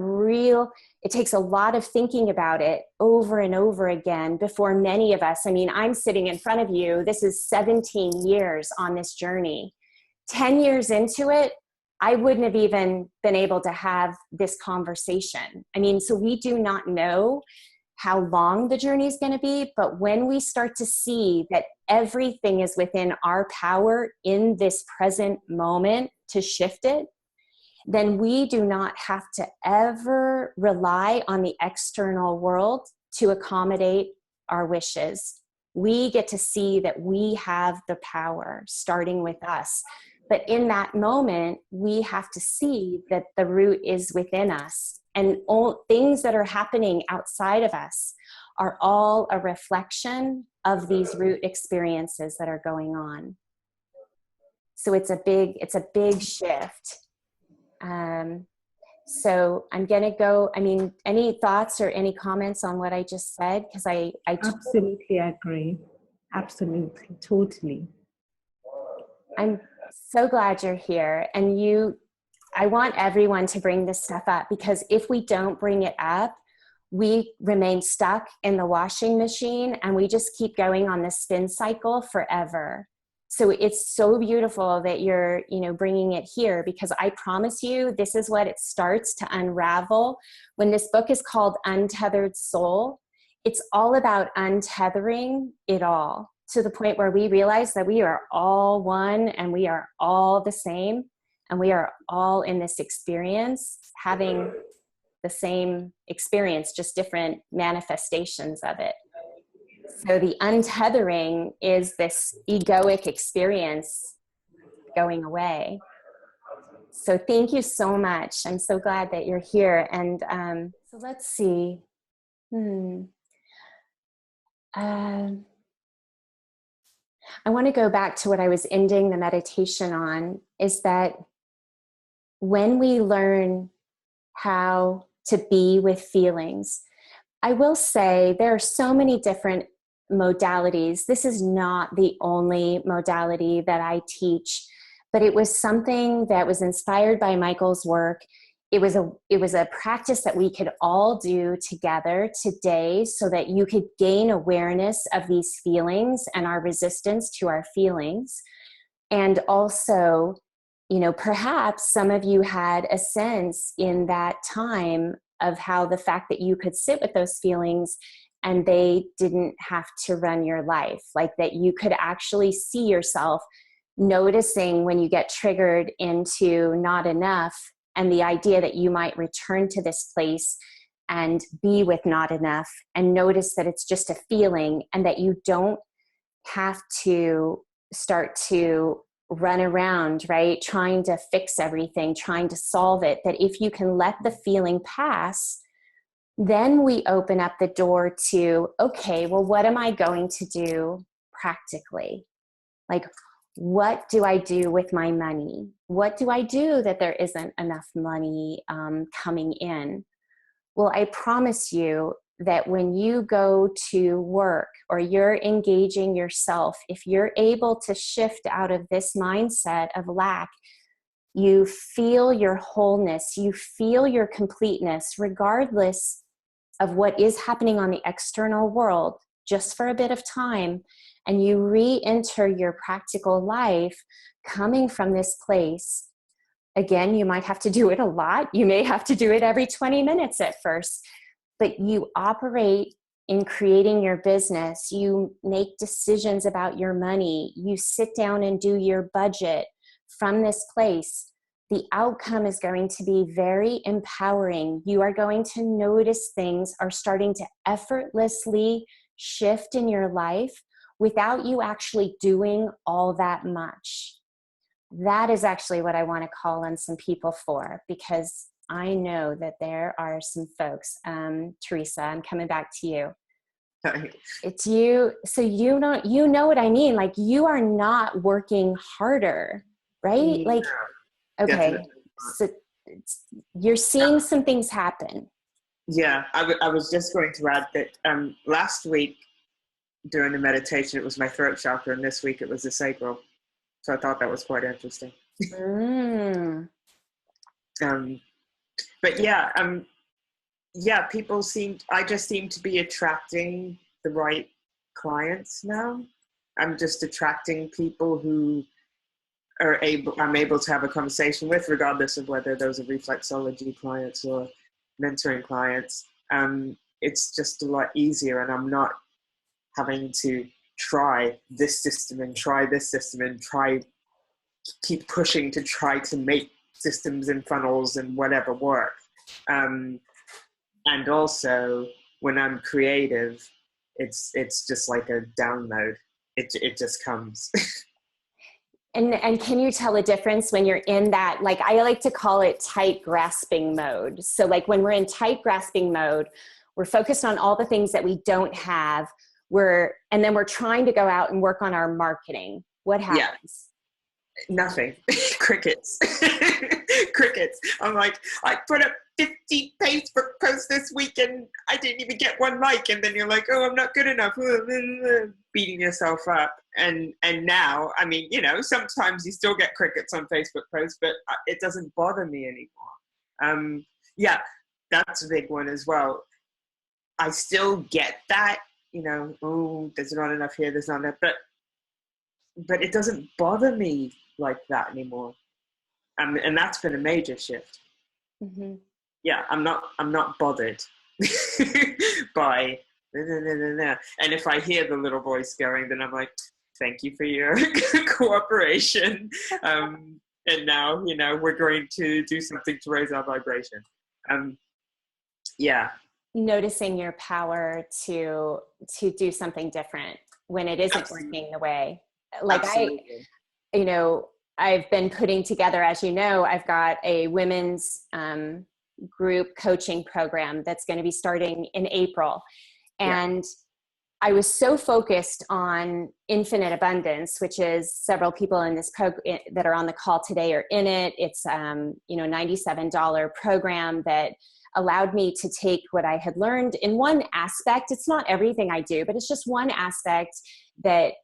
lot of thinking about it over and over again before many of us, I'm sitting in front of you, this is 17 years on this journey. 10 years into it, I wouldn't have even been able to have this conversation. So we do not know how long the journey is going to be, but when we start to see that everything is within our power in this present moment to shift it, then we do not have to ever rely on the external world to accommodate our wishes. We get to see that we have the power starting with us. But in that moment, we have to see that the root is within us, and all things that are happening outside of us are all a reflection of these root experiences that are going on. So it's a big shift. So I'm going to go, any thoughts or any comments on what I just said? Because I absolutely agree. Absolutely. Totally. I'm so glad you're here. And I want everyone to bring this stuff up, because if we don't bring it up, we remain stuck in the washing machine and we just keep going on this spin cycle forever. So it's so beautiful that you're, bringing it here, because I promise you, this is what it starts to unravel. When this book is called Untethered Soul, it's all about untethering it all to the point where we realize that we are all one and we are all the same and we are all in this experience having the same experience, just different manifestations of it. So the untethering is this egoic experience going away. So thank you so much. I'm so glad that you're here. And so let's see. I want to go back to what I was ending the meditation on, is that when we learn how to be with feelings, I will say there are so many different modalities. This is not the only modality that I teach, but it was something that was inspired by Michael's work. It was a practice that we could all do together today so that you could gain awareness of these feelings and our resistance to our feelings. And also, perhaps some of you had a sense in that time of how the fact that you could sit with those feelings and they didn't have to run your life, like that you could actually see yourself noticing when you get triggered into not enough, and the idea that you might return to this place and be with not enough and notice that it's just a feeling and that you don't have to start to run around, right? Trying to fix everything, trying to solve it, that if you can let the feeling pass, then we open up the door to, okay, well, what am I going to do practically? Like, what do I do with my money? What do I do that there isn't enough money coming in? Well, I promise you that when you go to work or you're engaging yourself, if you're able to shift out of this mindset of lack, you feel your wholeness, you feel your completeness, regardless of what is happening on the external world, just for a bit of time, and you re-enter your practical life coming from this place. Again, you might have to do it a lot. You may have to do it every 20 minutes at first, but you operate in creating your business. You make decisions about your money. You sit down and do your budget from this place. The outcome is going to be very empowering. You are going to notice things are starting to effortlessly shift in your life without you actually doing all that much. That is actually what I want to call on some people for, because I know that there are some folks. Teresa, I'm coming back to you. It's you. So you know what I mean? Like, you are not working harder, right? Like, okay, so you're seeing some things happen. Yeah, I was just going to add that last week during the meditation, it was my throat chakra, and this week it was the sacral. So I thought that was quite interesting. But yeah, I just seem to be attracting the right clients now. I'm just attracting people who I'm able to have a conversation with, regardless of whether those are reflexology clients or mentoring clients. It's just a lot easier, and I'm not having to try this system and try this system and keep pushing to try to make systems and funnels and whatever work. And also, when I'm creative, it's just like a download. It just comes. And can you tell a difference when you're in that, like, I like to call it tight grasping mode. So like when we're in tight grasping mode, we're focused on all the things that we don't have. And then we're trying to go out and work on our marketing. What happens? Yeah. Nothing. Crickets. Crickets. I'm like, I put up 50 Facebook posts this week and I didn't even get one like. And then you're like, oh, I'm not good enough. Beating yourself up. And now, I mean, sometimes you still get crickets on Facebook posts, but it doesn't bother me anymore. Yeah, that's a big one as well. I still get that, oh, there's not enough here, there's not enough, but it doesn't bother me like that anymore. And that's been a major shift. Mm-hmm. Yeah, I'm not bothered by No, no, no, no, no. And if I hear the little voice going, then I'm like, thank you for your cooperation. And now, you know, we're going to do something to raise our vibration. Yeah. Noticing your power to do something different when it isn't Absolutely. working the way. Like Absolutely. you know, I've been putting together, as you know, I've got a women's group coaching program that's going to be starting in April. And I was so focused on infinite abundance, which is several people in this program that are on the call today are in it. It's, you know, $97 program that allowed me to take what I had learned in one aspect. It's not everything I do, but it's just one aspect that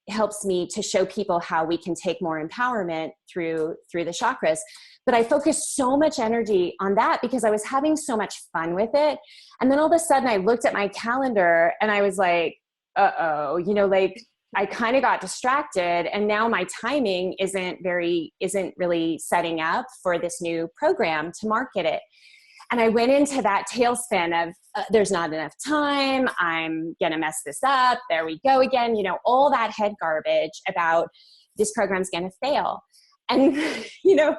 helps me to show people how we can take more empowerment through the chakras. But I focused so much energy on that because I was having so much fun with it. And then all of a sudden I looked at my calendar and I was like, uh-oh, you know, like I kind of got distracted, and now my timing isn't really setting up for this new program to market it. And I went into that tailspin of there's not enough time. I'm going to mess this up. There we go again. You know, all that head garbage about this program's going to fail. And, you know,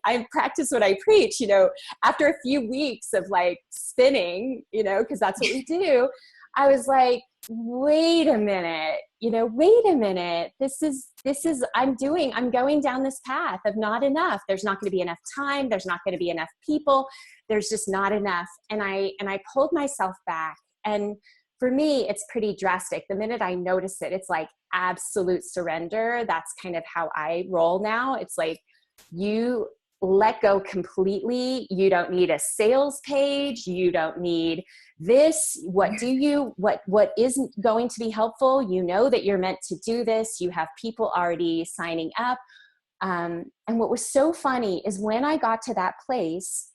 I practice what I preach. You know, after a few weeks of like spinning, you know, because that's what we do, I was like, wait a minute, you know, wait a minute. This is, I'm going down this path of not enough. There's not going to be enough time. There's not going to be enough people. There's just not enough. And I pulled myself back. And for me, it's pretty drastic. The minute I notice it, it's like absolute surrender. That's kind of how I roll now. It's like you let go completely. You don't need a sales page. You don't need this. What isn't going to be helpful? You know that you're meant to do this. You have people already signing up. And what was so funny is when I got to that place,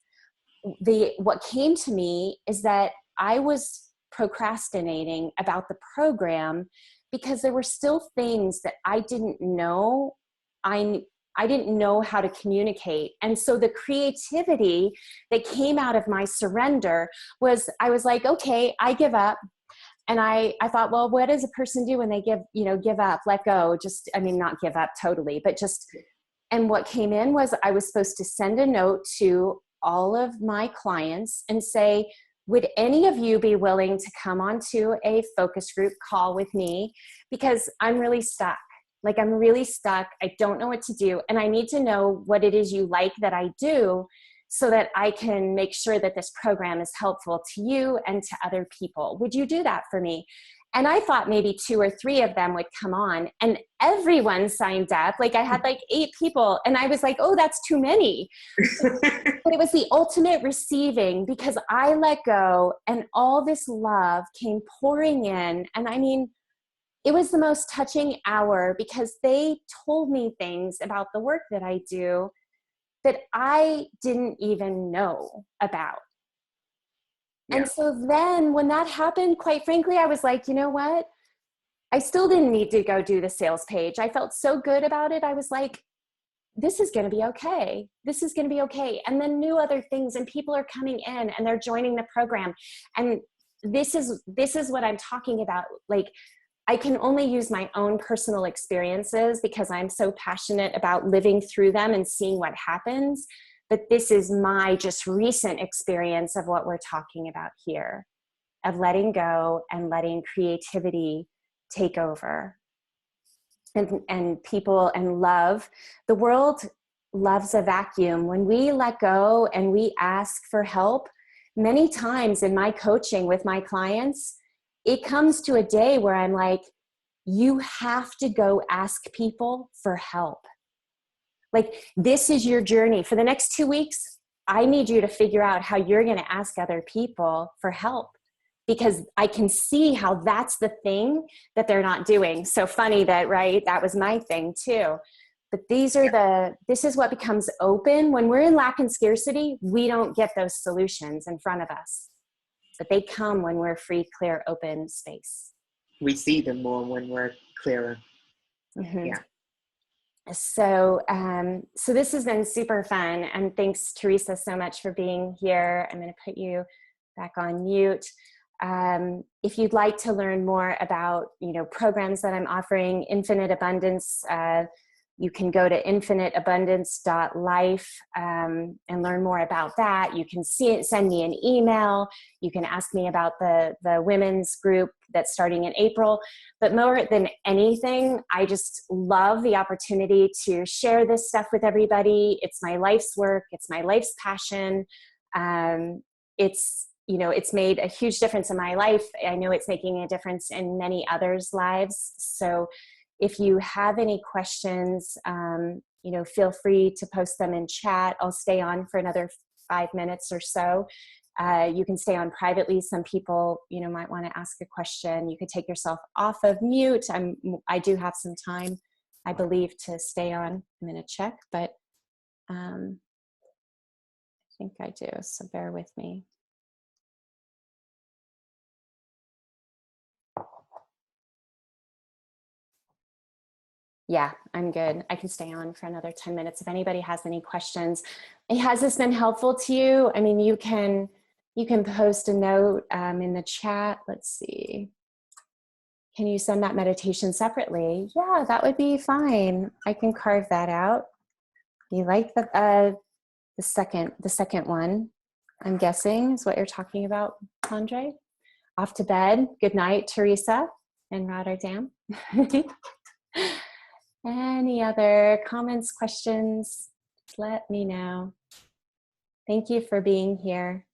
what came to me is that I was procrastinating about the program because there were still things that I didn't know. I didn't know how to communicate. And so the creativity that came out of my surrender was, I was like, okay, I give up. And I thought, well, what does a person do when they give up, let go? Just, I mean, not give up totally, but just, and what came in was I was supposed to send a note to all of my clients and say, would any of you be willing to come onto a focus group call with me? Because I'm really stuck. Like I'm really stuck. I don't know what to do. And I need to know what it is you like that I do so that I can make sure that this program is helpful to you and to other people. Would you do that for me? And I thought maybe 2 or 3 of them would come on, and everyone signed up. Like I had like 8 people, and I was like, oh, that's too many. But it was the ultimate receiving because I let go and all this love came pouring in. And I mean, it was the most touching hour because they told me things about the work that I do that I didn't even know about. Yeah. And so then when that happened, quite frankly, I was like, you know what? I still didn't need to go do the sales page. I felt so good about it. I was like, this is going to be okay. This is going to be okay. And then new other things, and people are coming in and they're joining the program. And this is what I'm talking about. Like, I can only use my own personal experiences because I'm so passionate about living through them and seeing what happens. But this is my just recent experience of what we're talking about here, of letting go and letting creativity take over. And people and love. The world loves a vacuum. When we let go and we ask for help, many times in my coaching with my clients, it comes to a day where I'm like, you have to go ask people for help. Like, this is your journey. For the next 2 weeks, I need you to figure out how you're going to ask other people for help, because I can see how that's the thing that they're not doing. So funny that, right? That was my thing too. But this is what becomes open. When we're in lack and scarcity, we don't get those solutions in front of us. But they come when we're free, clear, open space. We see them more when we're clearer. Mm-hmm. Yeah. So this has been super fun. And thanks, Teresa, so much for being here. I'm going to put you back on mute. If you'd like to learn more about, programs that I'm offering, Infinite Abundance, you can go to infiniteabundance.life and learn more about that. You can send me an email. You can ask me about the women's group that's starting in April. But more than anything, I just love the opportunity to share this stuff with everybody. It's my life's work. It's my life's passion. It's made a huge difference in my life. I know it's making a difference in many others' lives. So if you have any questions, feel free to post them in chat. I'll stay on for another 5 minutes or so. You can stay on privately. Some people, might want to ask a question. You could take yourself off of mute. I do have some time, I believe, to stay on. I'm going to check, but I think I do. So bear with me. Yeah, I'm good. I can stay on for another 10 minutes. If anybody has any questions, has this been helpful to you? I mean, you can post a note in the chat. Let's see. Can you send that meditation separately? Yeah, that would be fine. I can carve that out. You like the second one, I'm guessing is what you're talking about, Andre? Off to bed. Good night, Teresa in Rotterdam. Any other comments, questions? Let me know. Thank you for being here.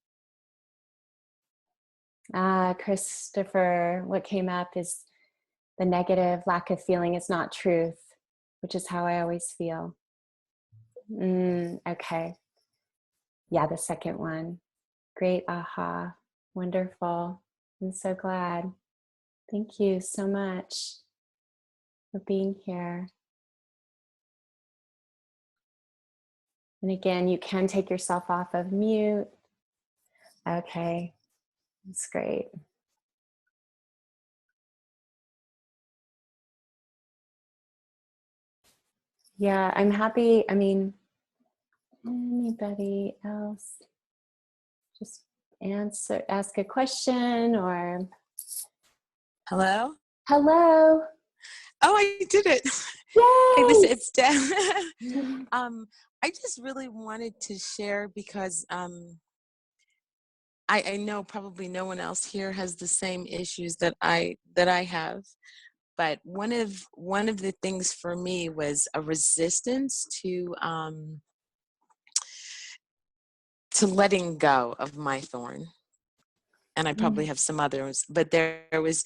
Christopher, what came up is the negative lack of feeling is not truth, which is how I always feel. Okay. Yeah, the second one. Great aha. Wonderful. I'm so glad. Thank you so much for being here. And again, you can take yourself off of mute. Okay, that's great. Yeah, I'm happy. I mean, anybody else? Just ask a question or... Hello? Hello. Oh, I did it. Yay! Hey, listen, it's Dan. I just really wanted to share because I know probably no one else here has the same issues that I have. But one of the things for me was a resistance to letting go of my thorn. And I probably have some others, but there was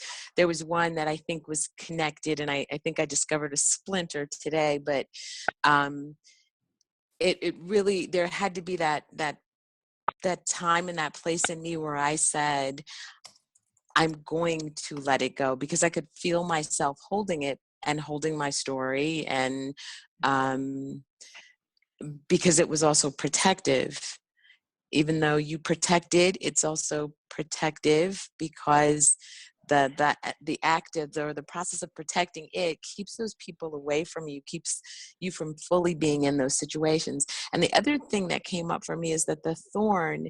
one that I think was connected, and I think I discovered a splinter today. But it really, there had to be that time and that place in me where I said, I'm going to let it go, because I could feel myself holding it and holding my story, and because it was also protective. Even though you protect it, it's also protective, because the act of the process of protecting it keeps those people away from you, keeps you from fully being in those situations. And the other thing that came up for me is that the thorn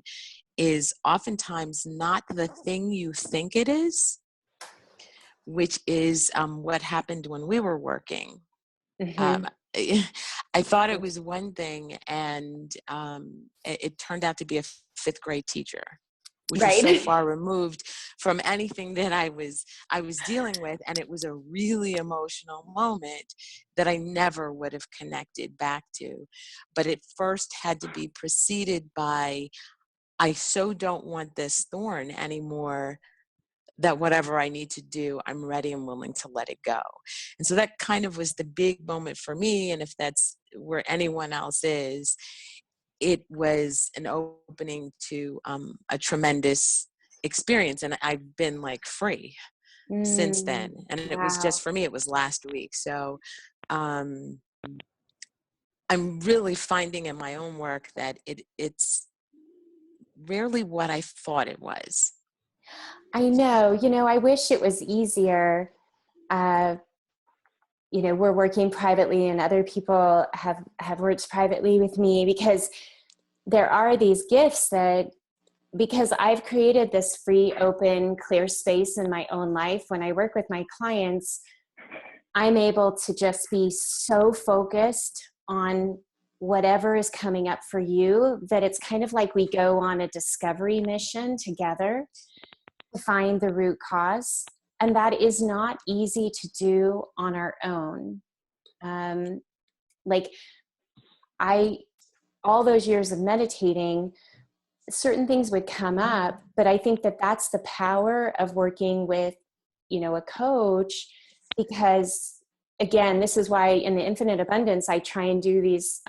is oftentimes not the thing you think it is, which is what happened when we were working. Mm-hmm. I thought it was one thing, and it turned out to be a fifth grade teacher, which Right. was so far removed from anything that I was dealing with. And it was a really emotional moment that I never would have connected back to. But it first had to be preceded by, I so don't want this thorn anymore, that whatever I need to do, I'm ready and willing to let it go. And so that kind of was the big moment for me. And if that's where anyone else is, it was an opening to a tremendous experience. And I've been like free since then. And it was just, for me, it was last week. So I'm really finding in my own work that it's rarely what I thought it was. I know, I wish it was easier. We're working privately, and other people have worked privately with me, because there are these gifts that because I've created this free, open, clear space in my own life, when I work with my clients, I'm able to just be so focused on whatever is coming up for you that it's kind of like we go on a discovery mission together to find the root cause. And that is not easy to do on our own. All those years of meditating, certain things would come up, but I think that that's the power of working with, a coach, because again, this is why in the Infinite Abundance, I try and do these,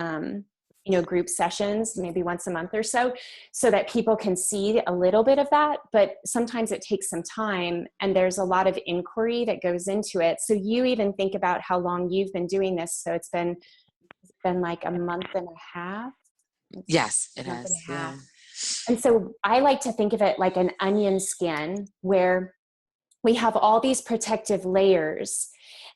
group sessions, maybe once a month or so that people can see a little bit of that. But sometimes it takes some time, and there's a lot of inquiry that goes into it. So you even think about how long you've been doing this. So it's been like a month and a half. Yes, it has. Yeah. And so I like to think of it like an onion skin, where we have all these protective layers.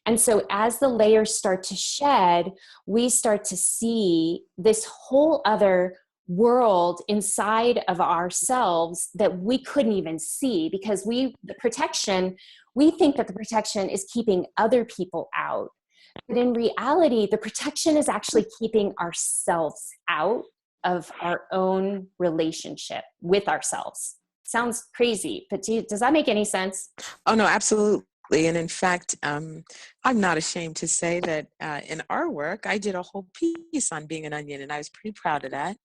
And so as the layers start to shed, we start to see this whole other world inside of ourselves that we couldn't even see, because we think that the protection is keeping other people out. But in reality, the protection is actually keeping ourselves out of our own relationship with ourselves. Sounds crazy, but does that make any sense? Oh, no, absolutely. And in fact, I'm not ashamed to say that in our work, I did a whole piece on being an onion, and I was pretty proud of that.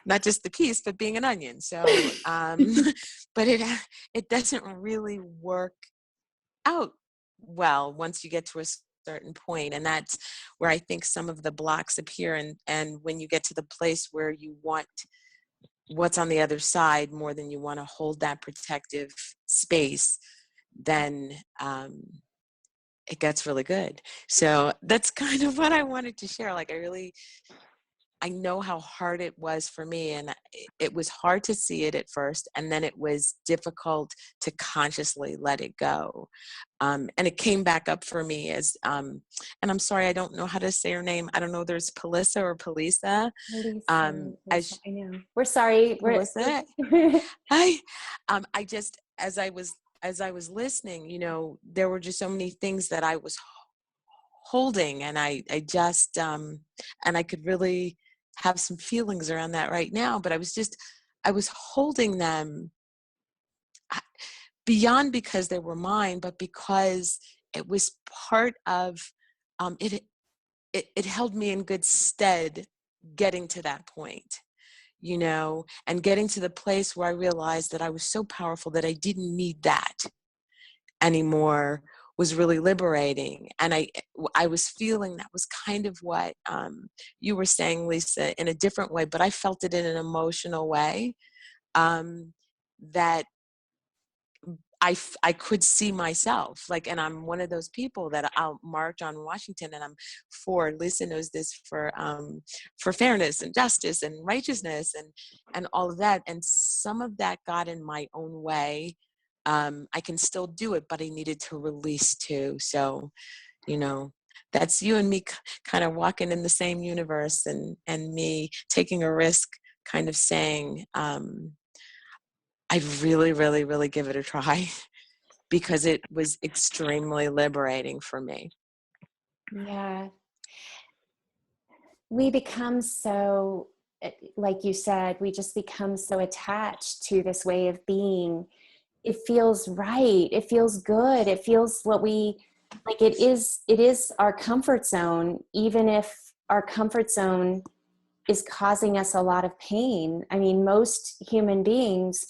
Not just the piece, but being an onion. So, but it doesn't really work out well once you get to a certain point, and that's where I think some of the blocks appear. And when you get to the place where you want what's on the other side more than you want to hold that protective space, then it gets really good. So that's kind of what I wanted to share. Like, I know how hard it was for me, and it was hard to see it at first, and then it was difficult to consciously let it go. And it came back up for me as, and I'm sorry, I don't know how to say her name. I don't know, there's Palisa or Palisa. Lisa, I know. We're sorry. Palisa. I just, as I was listening, there were just so many things that I was holding, and I just, and I could really have some feelings around that right now, but I was holding them beyond because they were mine, but because it was part of, it held me in good stead getting to that point, and getting to the place where I realized that I was so powerful that I didn't need that anymore was really liberating. And I was feeling that was kind of what you were saying, Leisa, in a different way, but I felt it in an emotional way, that I could see myself, like, and I'm one of those people that I'll march on Washington, and I'm Leisa knows this, for fairness and justice and righteousness and all of that. And some of that got in my own way. I can still do it, but I needed to release too. So, that's you and me kind of walking in the same universe, and me taking a risk, kind of saying, I'd really, really, really give it a try, because it was extremely liberating for me. Yeah. We become so, like you said, we just become so attached to this way of being. It feels right. It feels good. It feels what we like. It is our comfort zone, even if our comfort zone is causing us a lot of pain. I mean, most human beings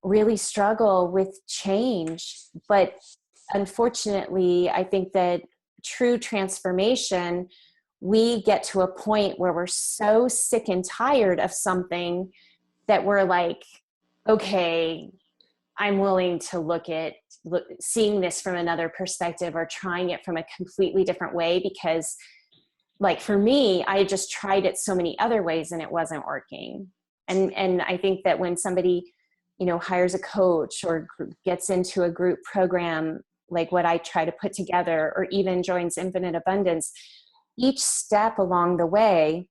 really struggle with change, but unfortunately, I think that true transformation, we get to a point where we're so sick and tired of something that we're like, okay, I'm willing to seeing this from another perspective, or trying it from a completely different way, because like for me, I just tried it so many other ways and it wasn't working. And I think that when somebody, hires a coach or gets into a group program, like what I try to put together, or even joins Infinite Abundance, each step along the way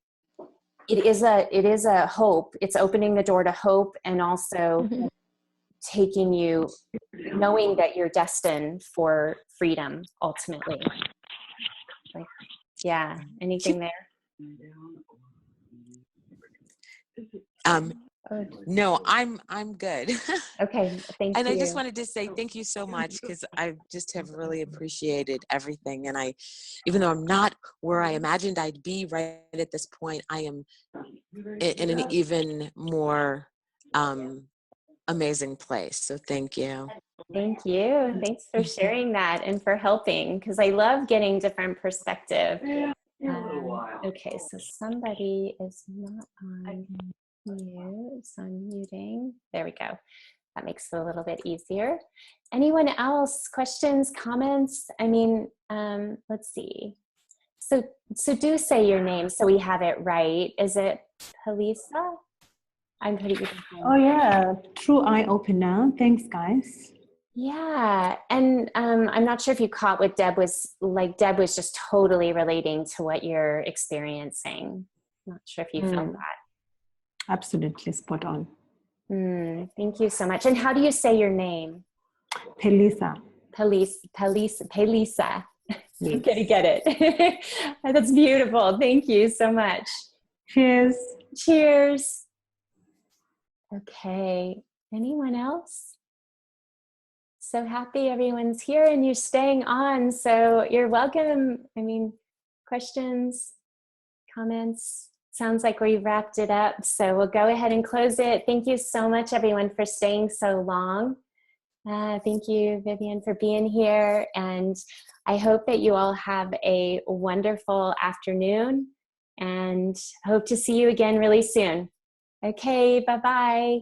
it is a hope. It's opening the door to hope, and also taking you, knowing that you're destined for freedom ultimately. Like, yeah, anything there? No, I'm good. Okay, thank And you. I just wanted to say thank you so much, because I just have really appreciated everything. And even though I'm not where I imagined I'd be right at this point, I am in an even more amazing place. So thank you. Thank you. Thanks for sharing that and for helping, because I love getting different perspective. Okay, so somebody is not on mute, so I'm muting. There we go. That makes it a little bit easier. Anyone else? Questions, comments? I mean, let's see. So do say your name so we have it right. Is it Pelisa? I'm pretty good. Oh yeah, true eye opener. Thanks, guys. Yeah, and I'm not sure if you caught what Deb was like. Deb was just totally relating to what you're experiencing. Not sure if you felt that. Absolutely spot on. Thank you so much. And how do you say your name? Pelisa. Pelisa. Yes. I'm gonna get it. That's beautiful. Thank you so much. Cheers. Cheers. Okay. Anyone else? So happy everyone's here and you're staying on. So you're welcome. I mean, questions, comments? Sounds like we've wrapped it up. So we'll go ahead and close it. Thank you so much, everyone, for staying so long. Thank you, Vivian, for being here. And I hope that you all have a wonderful afternoon and hope to see you again really soon. Okay, bye-bye.